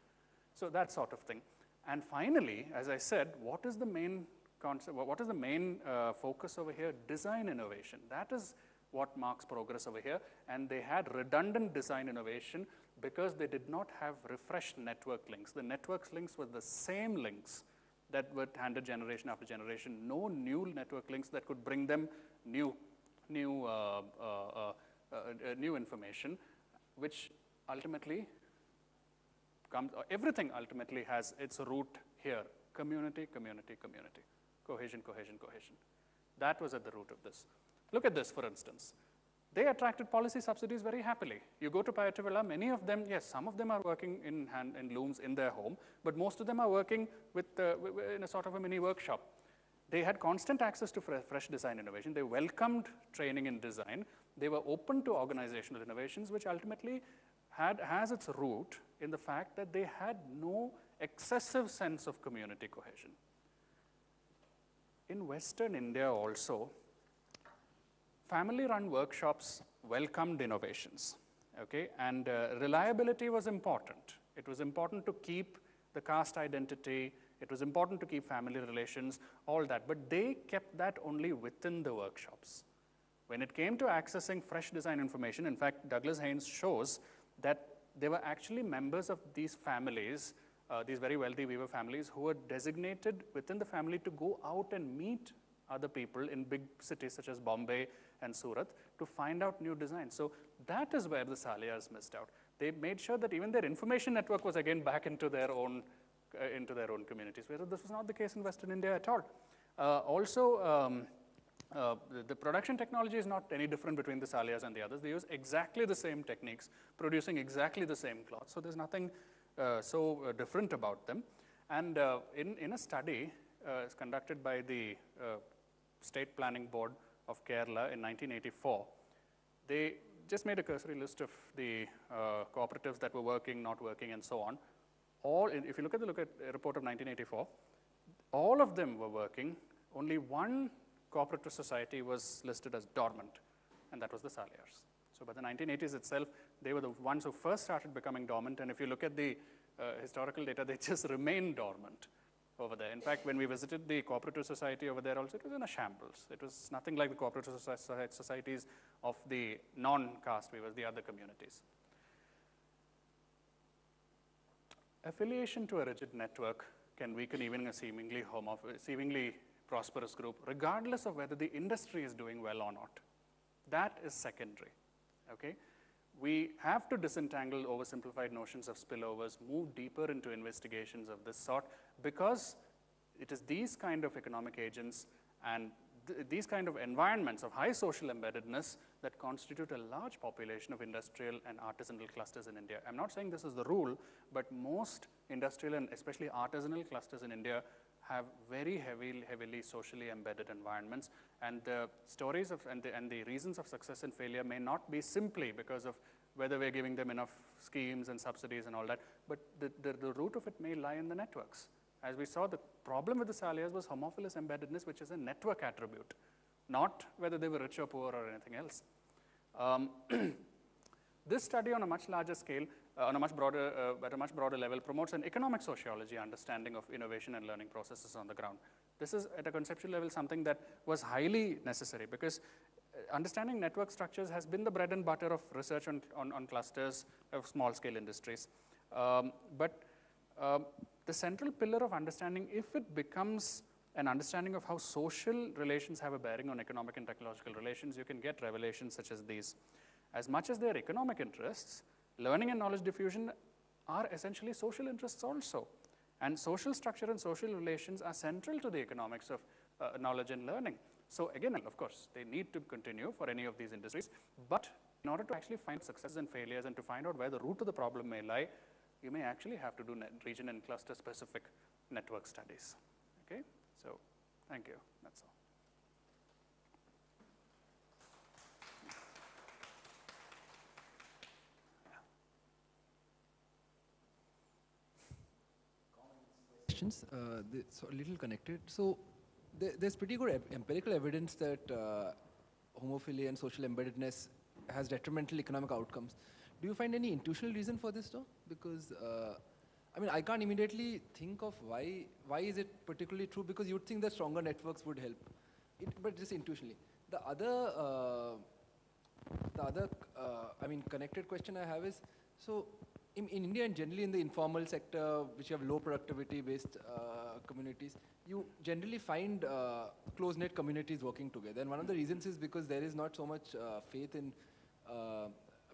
So that sort of thing. And finally, as I said, what is the main concept? What is the main focus over here? Design innovation. That is what marks progress over here. And they had redundant design innovation because they did not have refreshed network links. The network links were the same links that were handed generation after generation. No new network links that could bring them new information, which ultimately everything ultimately has its root here. Community, community, community. Cohesion, cohesion, cohesion. That was at the root of this. Look at this, for instance. They attracted policy subsidies very happily. You go to Payativilla, many of them, yes, some of them are working in looms in their home, but most of them are working with, in a sort of a mini workshop. They had constant access to fresh design innovation. They welcomed training in design. They were open to organizational innovations, which ultimately has its root in the fact that they had no excessive sense of community cohesion. In Western India also, family-run workshops welcomed innovations, okay? And reliability was important. It was important to keep the caste identity. It was important to keep family relations, all that. But they kept that only within the workshops. When it came to accessing fresh design information, in fact, Douglas Haynes shows that there were actually members of these families, these very wealthy weaver families, who were designated within the family to go out and meet other people in big cities such as Bombay and Surat to find out new designs. So that is where the Saliyars missed out. They made sure that even their information network was again back into their own communities, whereas this was not the case in Western India at all. The production technology is not any different between the Saliyars and the others. They use exactly the same techniques, producing exactly the same cloth. So there's nothing so different about them. And in a study conducted by the State Planning Board of Kerala in 1984, they just made a cursory list of the cooperatives that were working, not working, and so on. If you look at the report of 1984, all of them were working. Only one cooperative society was listed as dormant, and that was the Saliyars. So by the 1980s itself, they were the ones who first started becoming dormant, and if you look at the historical data, they just remained dormant over there. In fact, when we visited the cooperative society over there also, it was in a shambles. It was nothing like the cooperative societies of the non-caste weavers, the other communities. Affiliation to a rigid network can weaken even a seemingly prosperous group, regardless of whether the industry is doing well or not. That is secondary, okay? We have to disentangle oversimplified notions of spillovers, move deeper into investigations of this sort, because it is these kind of economic agents and these kind of environments of high social embeddedness that constitute a large population of industrial and artisanal clusters in India. I'm not saying this is the rule, but most industrial and especially artisanal clusters in India have very heavily socially embedded environments, and the stories of and the reasons of success and failure may not be simply because of whether we're giving them enough schemes and subsidies and all that, but the root of it may lie in the networks. As we saw, the problem with the Saliyars was homophilous embeddedness, which is a network attribute, not whether they were rich or poor or anything else. This study on a much larger scale, at a much broader level, promotes an economic sociology understanding of innovation and learning processes on the ground. This is, at a conceptual level, something that was highly necessary, because understanding network structures has been the bread and butter of research on clusters of small-scale industries. The central pillar of understanding, if it becomes an understanding of how social relations have a bearing on economic and technological relations, you can get revelations such as these. As much as they are economic interests, learning and knowledge diffusion are essentially social interests also. And social structure and social relations are central to the economics of knowledge and learning. So again, of course, they need to continue for any of these industries, but in order to actually find successes and failures and to find out where the root of the problem may lie, you may actually have to do region and cluster specific network studies. Okay, so thank you, that's all. Questions, so a little connected. So there's pretty good empirical evidence that homophily and social embeddedness has detrimental economic outcomes. Do you find any intuitional reason for this though? Because I mean, I can't immediately think of why is it particularly true, because you'd think that stronger networks would help. But just intuitionally. The other I mean, connected question I have is, so in India and generally in the informal sector, which have low productivity based communities, you generally find close-knit communities working together. And one of the reasons is because there is not so much faith in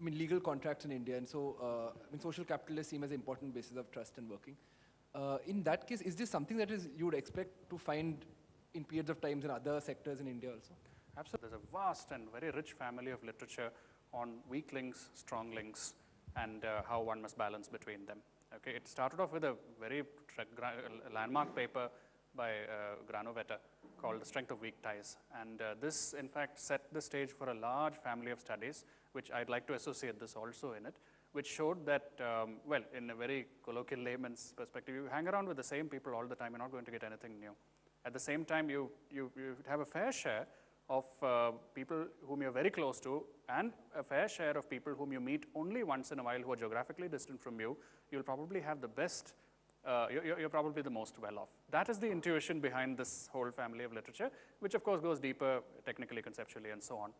I mean, legal contracts in India, and so I mean, social capitalists seem as an important basis of trust and working. In that case, is this something that you would expect to find in periods of times in other sectors in India also? Absolutely. There's a vast and very rich family of literature on weak links, strong links, and how one must balance between them. Okay, it started off with a very landmark paper by Granoveta called The Strength of Weak Ties. And this, in fact, set the stage for a large family of studies, which I'd like to associate this also in it, which showed that, well, in a very colloquial layman's perspective, you hang around with the same people all the time, you're not going to get anything new. At the same time, you have a fair share of people whom you're very close to, and a fair share of people whom you meet only once in a while who are geographically distant from you. You'll probably have the best, you're probably the most well off. That is the intuition behind this whole family of literature, which of course goes deeper technically, conceptually, and so on.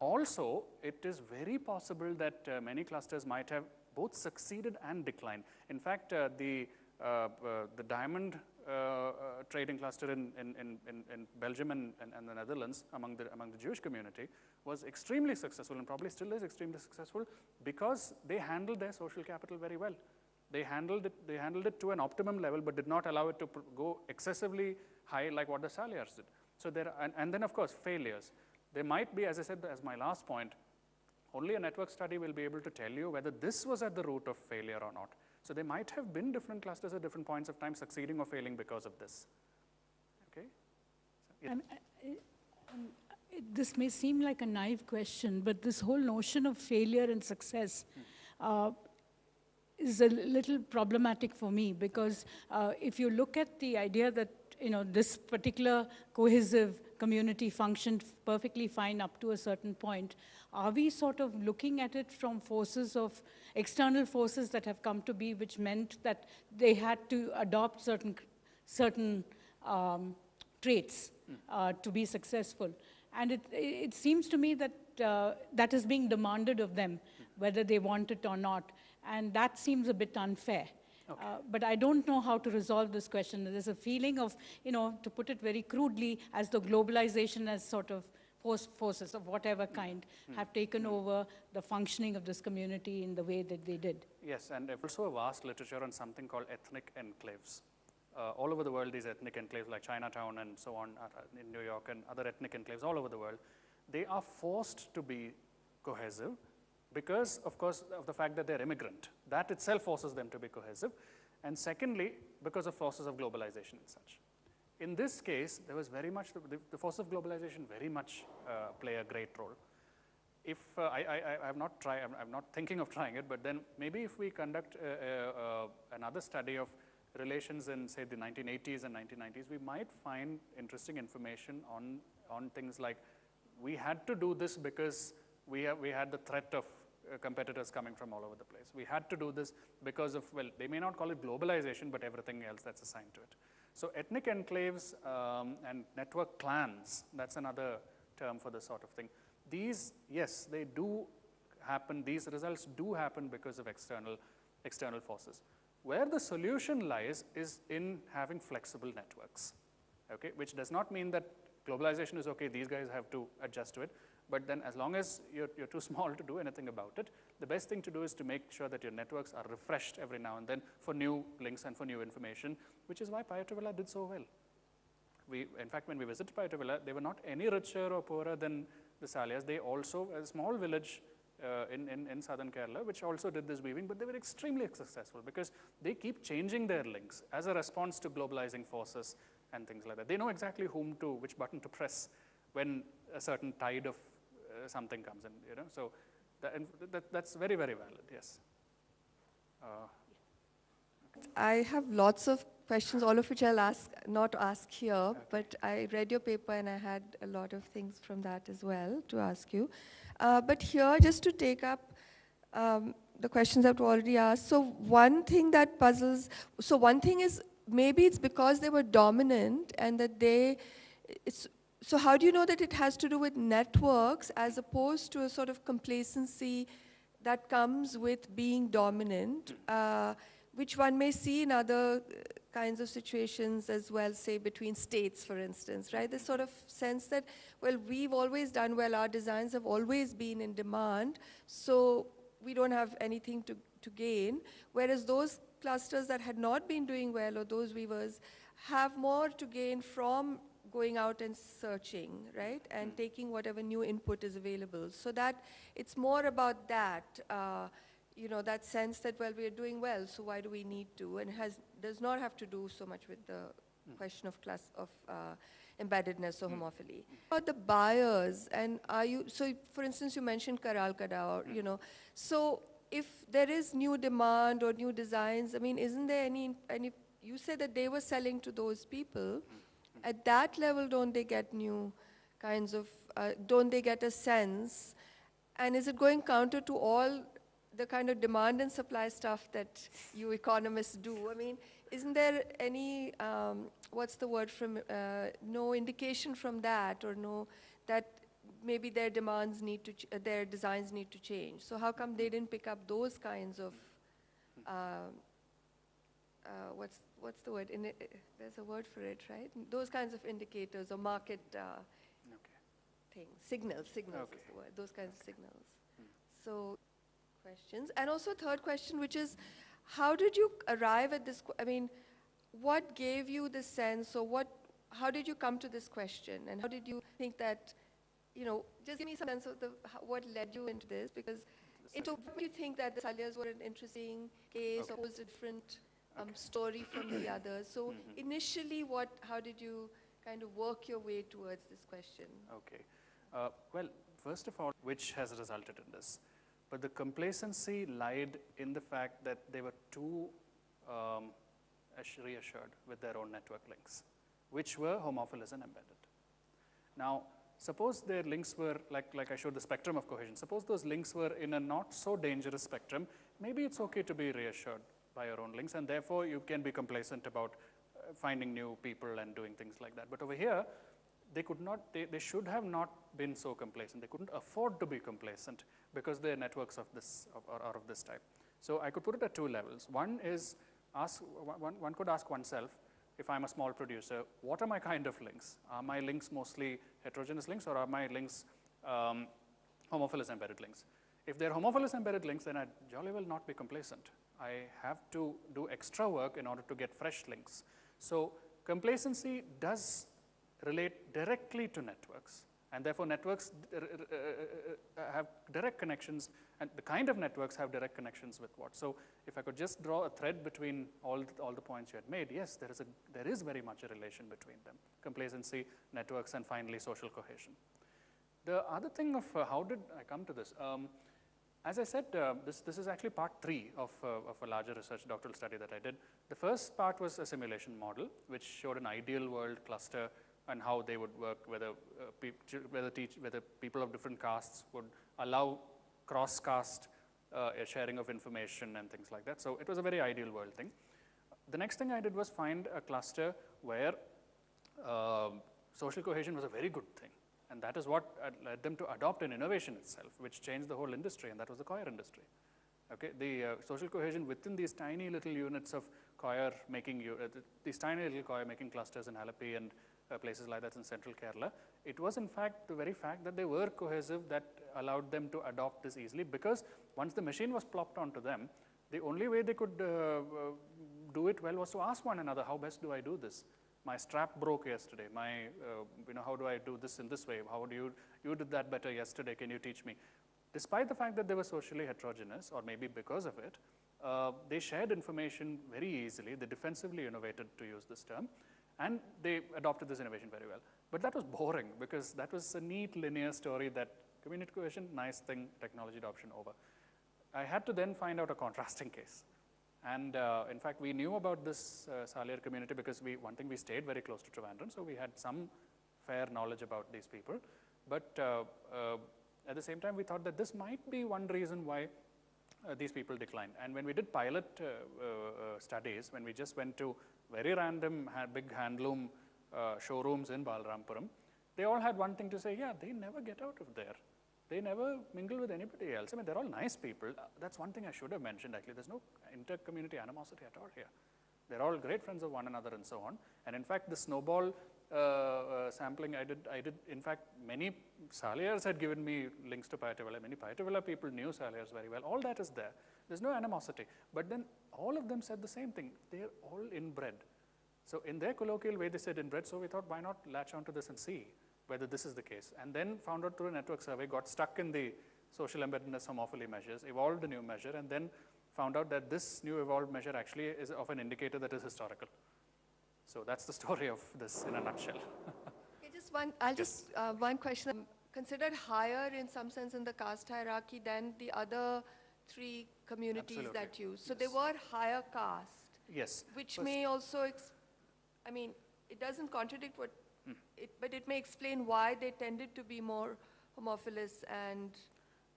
Also, it is very possible that many clusters might have both succeeded and declined. In fact, the diamond trading cluster in Belgium and the Netherlands among the Jewish community was extremely successful, and probably still is extremely successful, because they handled their social capital very well. They handled it to an optimum level, but did not allow it to go excessively high like what the Saliyars did. So there are, and then of course failures. There might be, as I said, as my last point, only a network study will be able to tell you whether this was at the root of failure or not. So there might have been different clusters at different points of time succeeding or failing because of this. Okay? So, yeah. This may seem like a naive question, but this whole notion of failure and success is a little problematic for me, because if you look at the idea that this particular cohesive community functioned perfectly fine up to a certain point, are we sort of looking at it from external forces that have come to be, which meant that they had to adopt certain traits to be successful? And it seems to me that that is being demanded of them, whether they want it or not. And that seems a bit unfair. Okay. But I don't know how to resolve this question. There's a feeling of, to put it very crudely, as though globalization as sort of forces of whatever kind have taken over the functioning of this community in the way that they did. Yes, and there's also a vast literature on something called ethnic enclaves. All over the world, these ethnic enclaves like Chinatown and so on in New York, and other ethnic enclaves all over the world, they are forced to be cohesive because, of course, of the fact that they're immigrant. That itself forces them to be cohesive. And secondly, because of forces of globalization and such. In this case, there was very much, the forces of globalization very much play a great role. If I have not tried, I'm not thinking of trying it, but then maybe if we conduct another study of relations in, say, the 1980s and 1990s, we might find interesting information on things like, we had to do this because we had the threat of competitors coming from all over the place. We had to do this because of, well, they may not call it globalization, but everything else that's assigned to it. So ethnic enclaves and network clans, that's another term for this sort of thing. These, yes, they do happen, these results do happen because of external forces. Where the solution lies is in having flexible networks, okay? Which does not mean that globalization is okay, these guys have to adjust to it, but then as long as you're too small to do anything about it, the best thing to do is to make sure that your networks are refreshed every now and then for new links and for new information, which is why Payatuvilla did so well. In fact, when we visited Payatuvilla, they were not any richer or poorer than the Saliyars. They also, a small village in southern Kerala, which also did this weaving, but they were extremely successful because they keep changing their links as a response to globalizing forces and things like that. They know exactly which button to press when a certain tide of something comes in, So that's very, very valid, yes. I have lots of questions, all of which I'll not ask here, okay. But I read your paper and I had a lot of things from that as well to ask you. But here, just to take up the questions I've already asked, so one thing that puzzles, so one thing is maybe it's because they were dominant and that so how do you know that it has to do with networks as opposed to a sort of complacency that comes with being dominant, which one may see in other kinds of situations as well, say between states, for instance, right? This sort of sense that, well, we've always done well, our designs have always been in demand, so we don't have anything to gain, whereas those clusters that had not been doing well, or those weavers, have more to gain from going out and searching, right? And taking whatever new input is available. So that it's more about that, you know, that sense that, well, we are doing well, so why do we need to? And does not have to do so much with the question of embeddedness or homophily. About the buyers, and so for instance, you mentioned Karalkada, or, you know, so if there is new demand or new designs, I mean, isn't there any, you said that they were selling to those people. At that level, don't they get new kinds of, don't they get a sense? And is it going counter to all the kind of demand and supply stuff that you economists do? I mean, isn't there any, what's the word from, no indication from that, or no, that maybe their demands need to, their designs need to change? So how come they didn't pick up those kinds of, what's the word? There's a word for it, right? Those kinds of indicators or market things, signals is the word, those kinds of signals. So questions. And also third question, which is, how did you arrive at this, I mean, what gave you the sense, or how did you come to this question? And how did you think that, you know, just give me some sense of what led you into this, because what do you think that the Saliyars were an interesting case, or was a different story from the others? So initially, how did you kind of work your way towards this question? Okay. Well, first of all, which has resulted in this? But the complacency lied in the fact that they were too reassured with their own network links, which were homophilous and embedded. Now, suppose their links were, like I showed the spectrum of cohesion, suppose those links were in a not so dangerous spectrum, maybe it's okay to be reassured by your own links, and therefore you can be complacent about finding new people and doing things like that. But over here, they could not, they should have not been so complacent. They couldn't afford to be complacent because their networks of this are of this type. So I could put it at two levels. One is, one could ask oneself, if I'm a small producer, what are my kind of links? Are my links mostly heterogeneous links, or are my links homophilous embedded links? If they're homophilous embedded links, then I jolly well not be complacent. I have to do extra work in order to get fresh links. So complacency does relate directly to networks, and therefore networks have direct connections, and the kind of networks have direct connections with what. So if I could just draw a thread between all the points you had made, yes, there is very much a relation between them. Complacency, networks, and finally social cohesion. The other thing of how did I come to this? As I said, this is actually part 3 of a larger research doctoral study that I did. The first part was a simulation model, which showed an ideal world cluster and how they would work, whether people of different castes would allow cross-caste sharing of information and things like that. So it was a very ideal world thing. The next thing I did was find a cluster where social cohesion was a very good thing. And that is what led them to adopt an innovation itself, which changed the whole industry, and that was the coir industry. Okay, the social cohesion within these tiny little units of coir making, these tiny little coir making clusters in Halappi and places like that in central Kerala, it was in fact the very fact that they were cohesive that allowed them to adopt this easily, because once the machine was plopped onto them, the only way they could do it well was to ask one another, how best do I do this? My strap broke yesterday. How do I do this in this way? How do you did that better yesterday? Can you teach me? Despite the fact that they were socially heterogeneous, or maybe because of it, they shared information very easily. They defensively innovated, to use this term, and they adopted this innovation very well. But that was boring, because that was a neat linear story that community cohesion, nice thing, technology adoption, over. I had to then find out a contrasting case. And in fact, we knew about this Saliyar community because one thing, we stayed very close to Trivandrum, so we had some fair knowledge about these people. But at the same time, we thought that this might be one reason why these people declined. And when we did pilot studies, when we just went to very random big handloom showrooms in Balrampuram, they all had one thing to say, yeah, they never get out of there. They never mingle with anybody else. I mean, they're all nice people. That's one thing I should have mentioned, actually. There's no inter-community animosity at all here. They're all great friends of one another and so on. And in fact, the snowball sampling I did, in fact, many Saliyars had given me links to Payattivilla. Many Payattivilla people knew Saliyars very well. All that is there. There's no animosity. But then all of them said the same thing. They're all inbred. So in their colloquial way, they said inbred, so we thought, why not latch onto this and see whether this is the case? And then found out through a network survey, got stuck in the social embeddedness homophily measures, evolved a new measure, and then found out that this new evolved measure actually is of an indicator that is historical. So that's the story of this in a nutshell. Okay, just one, one question. Considered higher in some sense in the caste hierarchy than the other three communities Absolutely. that you. So Yes. they were higher caste. Yes. Which may also, I mean, it doesn't contradict what, but it may explain why they tended to be more homophilous and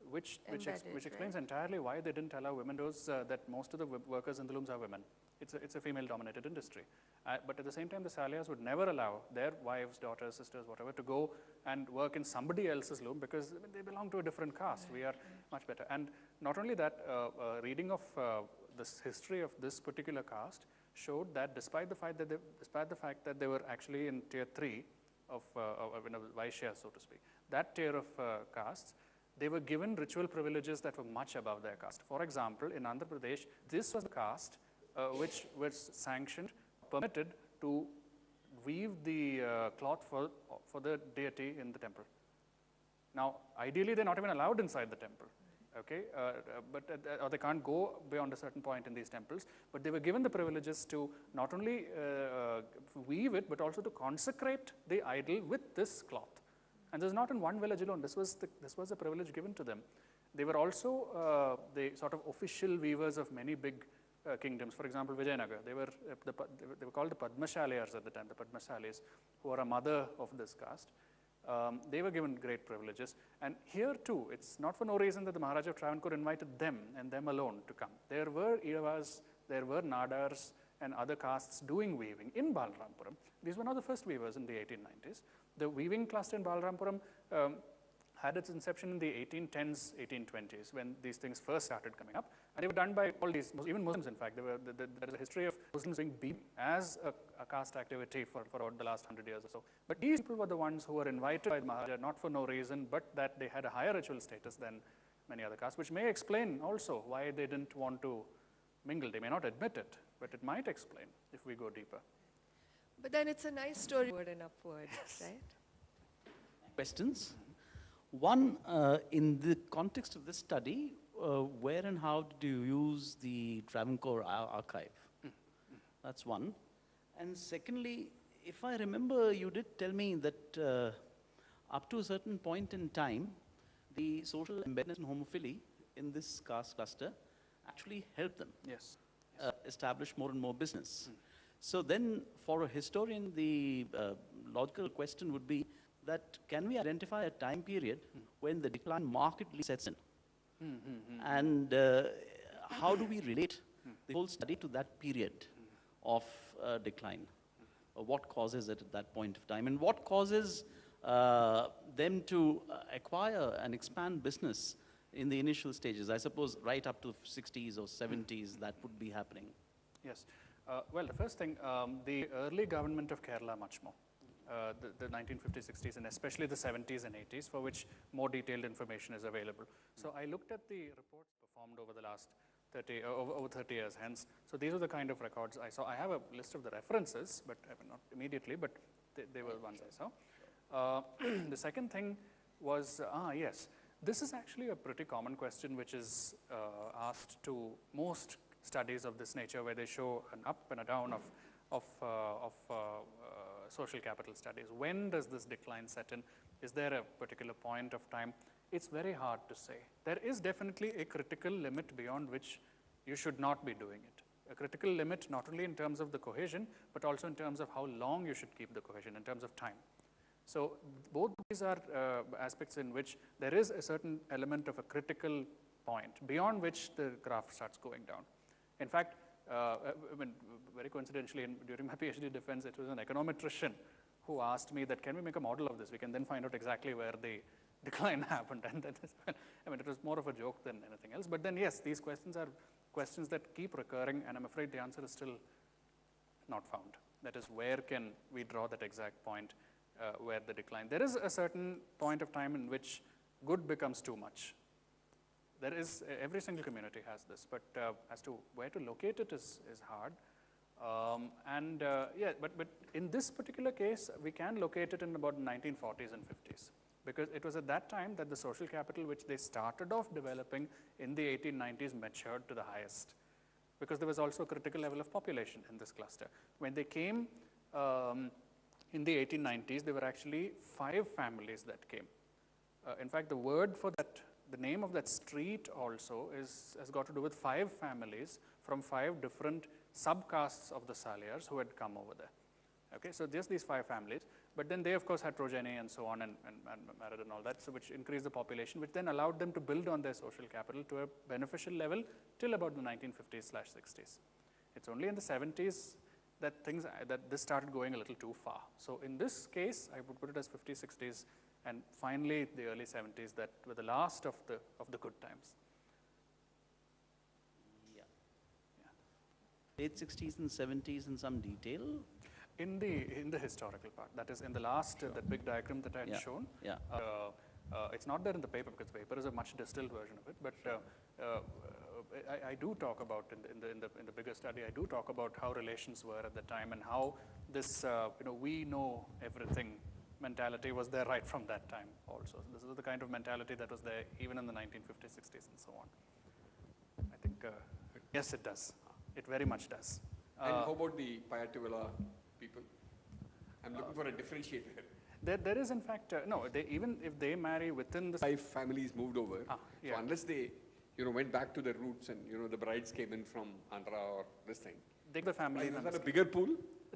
Which embedded, explains right? entirely why they didn't allow women those, that most of the workers in the looms are women. It's a female-dominated industry. But at the same time, the Saliyars would never allow their wives, daughters, sisters, whatever, to go and work in somebody else's loom because they belong to a different caste. We are much better. And not only that, reading of this history of this particular caste showed that despite the fact that they were actually in tier 3 of Vaishya, so to speak, that tier of castes, they were given ritual privileges that were much above their caste. For example, in Andhra Pradesh, this was the caste which was sanctioned, permitted to weave the cloth for the deity in the temple. Now, ideally, they're not even allowed inside the temple, okay? Or they can't go beyond a certain point in these temples, but they were given the privileges to not only weave it, but also to consecrate the idol with this cloth. And this is not in one village alone. This was a privilege given to them. They were also the sort of official weavers of many big kingdoms. For example, Vijayanagar. They were called the Padmashaliyars at the time, the Padmashalis, who are a mother of this caste. They were given great privileges. And here too, it's not for no reason that the Maharaja of Travancore invited them and them alone to come. There were Iravas, there were Nadars and other castes doing weaving in Balrampuram. These were not the first weavers in the 1890s. The weaving cluster in Balrampuram had its inception in the 1810s, 1820s, when these things first started coming up. And they were done by all these, even Muslims, in fact. There is a history of Muslims doing weaving as a caste activity for the last 100 years or so. But these people were the ones who were invited by the Maharaja, not for no reason, but that they had a higher ritual status than many other castes, which may explain also why they didn't want to mingle. They may not admit it, but it might explain if we go deeper. But then it's a nice story, word and upward, right? Questions. One, in the context of this study, where and how did you use the Travancore archive? That's one. And secondly, if I remember, you did tell me that up to a certain point in time, the social embeddedness and homophily in this caste cluster actually helped them establish more and more business. So then, for a historian, the logical question would be that can we identify a time period when the decline markedly sets in? And how do we relate the whole study to that period of decline? What causes it at that point of time? And what causes them to acquire and expand business in the initial stages? I suppose right up to 60s or 70s, that would be happening. Yes. Well, the first thing, the early government of Kerala much more. The 1950s, 60s, and especially the 70s and 80s, for which more detailed information is available. So I looked at the reports performed over the last 30 years hence. So these are the kind of records I saw. I have a list of the references, but not immediately, but they were ones I saw. The second thing was, yes, this is actually a pretty common question which is asked to most studies of this nature, where they show an up and a down of social capital studies. When does this decline set in? Is there a particular point of time? It's very hard to say. There is definitely a critical limit beyond which you should not be doing it. A critical limit not only in terms of the cohesion, but also in terms of how long you should keep the cohesion, in terms of time. So both these are aspects in which there is a certain element of a critical point, beyond which the graph starts going down. In fact, I mean, very coincidentally, during my PhD defense, it was an econometrician who asked me that, can we make a model of this? We can then find out exactly where the decline happened. And that is, I mean, it was more of a joke than anything else. But then, yes, these questions are questions that keep recurring, and I'm afraid the answer is still not found. That is, where can we draw that exact point where the decline? There is a certain point of time in which good becomes too much. There is, every single community has this, but as to where to locate it is hard. Yeah, but in this particular case, we can locate it in about the 1940s and 50s, because it was at that time that the social capital which they started off developing in the 1890s matured to the highest, because there was also a critical level of population in this cluster. When they came in the 1890s, there were actually 5 families that came. In fact, the word for that, the name of that street also has got to do with 5 families from 5 different subcastes of the Saliyars who had come over there. Okay, so just these 5 families, but then they of course had progeny and so on and married and all that, so which increased the population, which then allowed them to build on their social capital to a beneficial level till about the 1950s/60s. It's only in the 70s that this started going a little too far. So in this case, I would put it as 50s, 60s, and finally the early 70s that were the last of the good times. Yeah. Late 60s and 70s in some detail. In the historical part, that is in the last, that big diagram that I had shown. Yeah. It's not there in the paper because the paper is a much distilled version of it, but I do talk about in the bigger study, I do talk about how relations were at the time and how this we know everything mentality was there right from that time also. So this is the kind of mentality that was there even in the 1950s, 60s, and so on. I think yes, it does. It very much does. And how about the Payattivilla people? I'm looking for a differentiator. There is in fact, no, even if they marry within the 5 families moved over. Yeah. So unless they, went back to their roots and, the brides came in from Andhra or this thing. the family. Is that a bigger pool?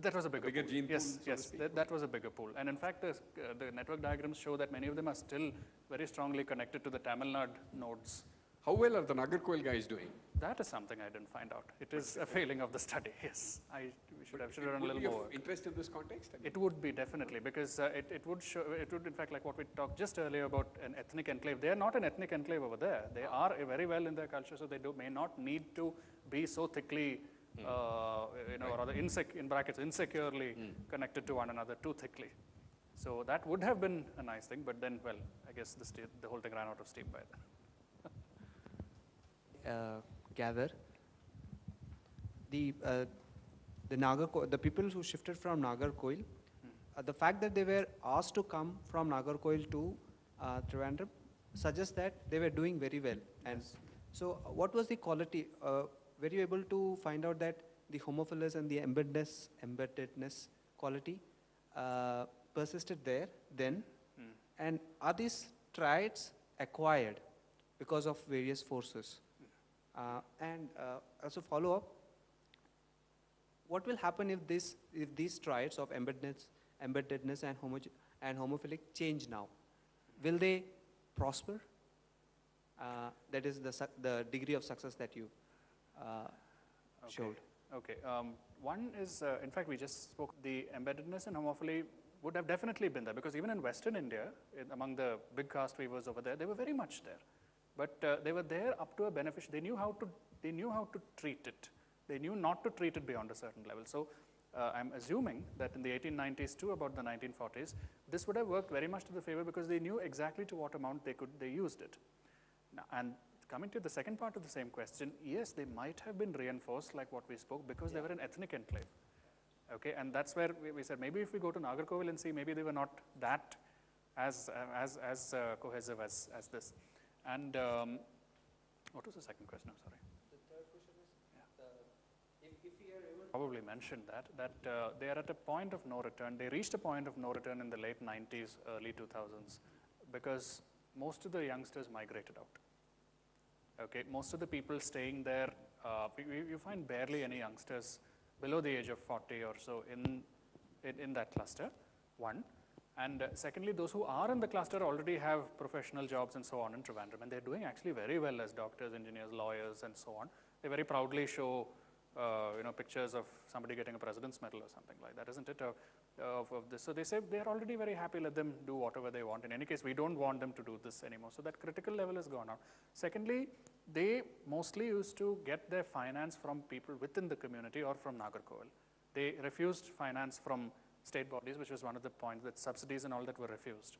That was a bigger pool. gene yes, pool, so yes, that was a bigger pool. And in fact, the network diagrams show that many of them are still very strongly connected to the Tamil Nadu nodes. How well are the Nagarkoil guys doing? That is something I didn't find out. It is a failing of the study, yes. We should have done a little more. Would be of interest in this context? It would be, definitely, because it would show, it would in fact, like what we talked just earlier about an ethnic enclave. They are not an ethnic enclave over there. They are very well in their culture, so they may not need to be so thickly, or rather in brackets, insecurely connected to one another too thickly. So that would have been a nice thing, but then, well, I guess the whole thing ran out of steam by then. Gather the people who shifted from Nagarkoil, the fact that they were asked to come from Nagarkoil to Trivandrum suggests that they were doing very well. And so, what was the quality? Were you able to find out that the homophilous and the embeddedness quality persisted there then? And are these traits acquired because of various forces? As a follow-up, what will happen if these traits of embeddedness and homophilic change now? Will they prosper? That is the degree of success that you showed. Okay. One is, in fact, we just spoke, the embeddedness and homophily would have definitely been there, because even in Western India, among the big caste weavers over there, they were very much there. But they were there up to a beneficial. They knew how to treat it. They knew not to treat it beyond a certain level. So I'm assuming that in the 1890s to about the 1940s, this would have worked very much to the favor, because they knew exactly to what amount they used it. Now, and coming to the second part of the same question, yes, they might have been reinforced like what we spoke, because they were an ethnic enclave. Okay, and that's where we said maybe if we go to Nagarkoil and see, maybe they were not that as cohesive as this. And what was the second question? I'm sorry. The third question is, if we are able to probably mentioned that they are at a point of no return. They reached a point of no return in the late 90s, early 2000s, because most of the youngsters migrated out. Okay, most of the people staying there, you find barely any youngsters below the age of 40 or so in that cluster, one. And secondly, those who are in the cluster already have professional jobs and so on in Trivandrum, and they're doing actually very well as doctors, engineers, lawyers, and so on. They very proudly show, pictures of somebody getting a President's Medal or something like that, isn't it? Of this. So they say they're already very happy. Let them do whatever they want. In any case, we don't want them to do this anymore. So that critical level has gone out. Secondly, they mostly used to get their finance from people within the community or from Nagarkoil. They refused finance from state bodies, which was one of the points, that subsidies and all that were refused.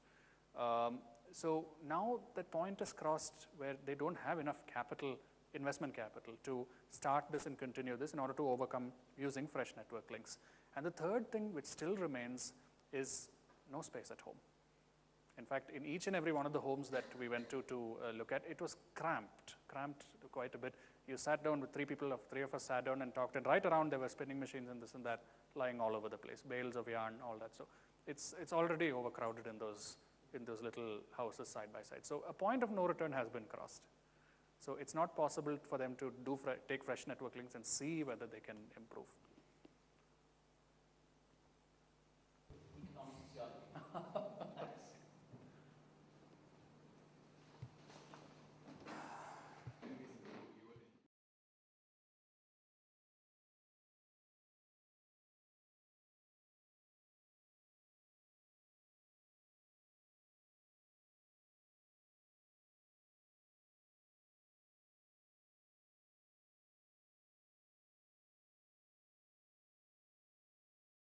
So now that point is crossed where they don't have enough capital investment capital to start this and continue this in order to overcome using fresh network links. And the third thing which still remains is no space at home. In fact, in each and every one of the homes that we went to look at, it was cramped quite a bit. You sat down with three of us sat down and talked, and right around there were spinning machines and this and that lying all over the place, bales of yarn, all that. So it's already overcrowded in those little houses side by side. So a point of no return has been crossed. So it's not possible for them to take fresh network links and see whether they can improve.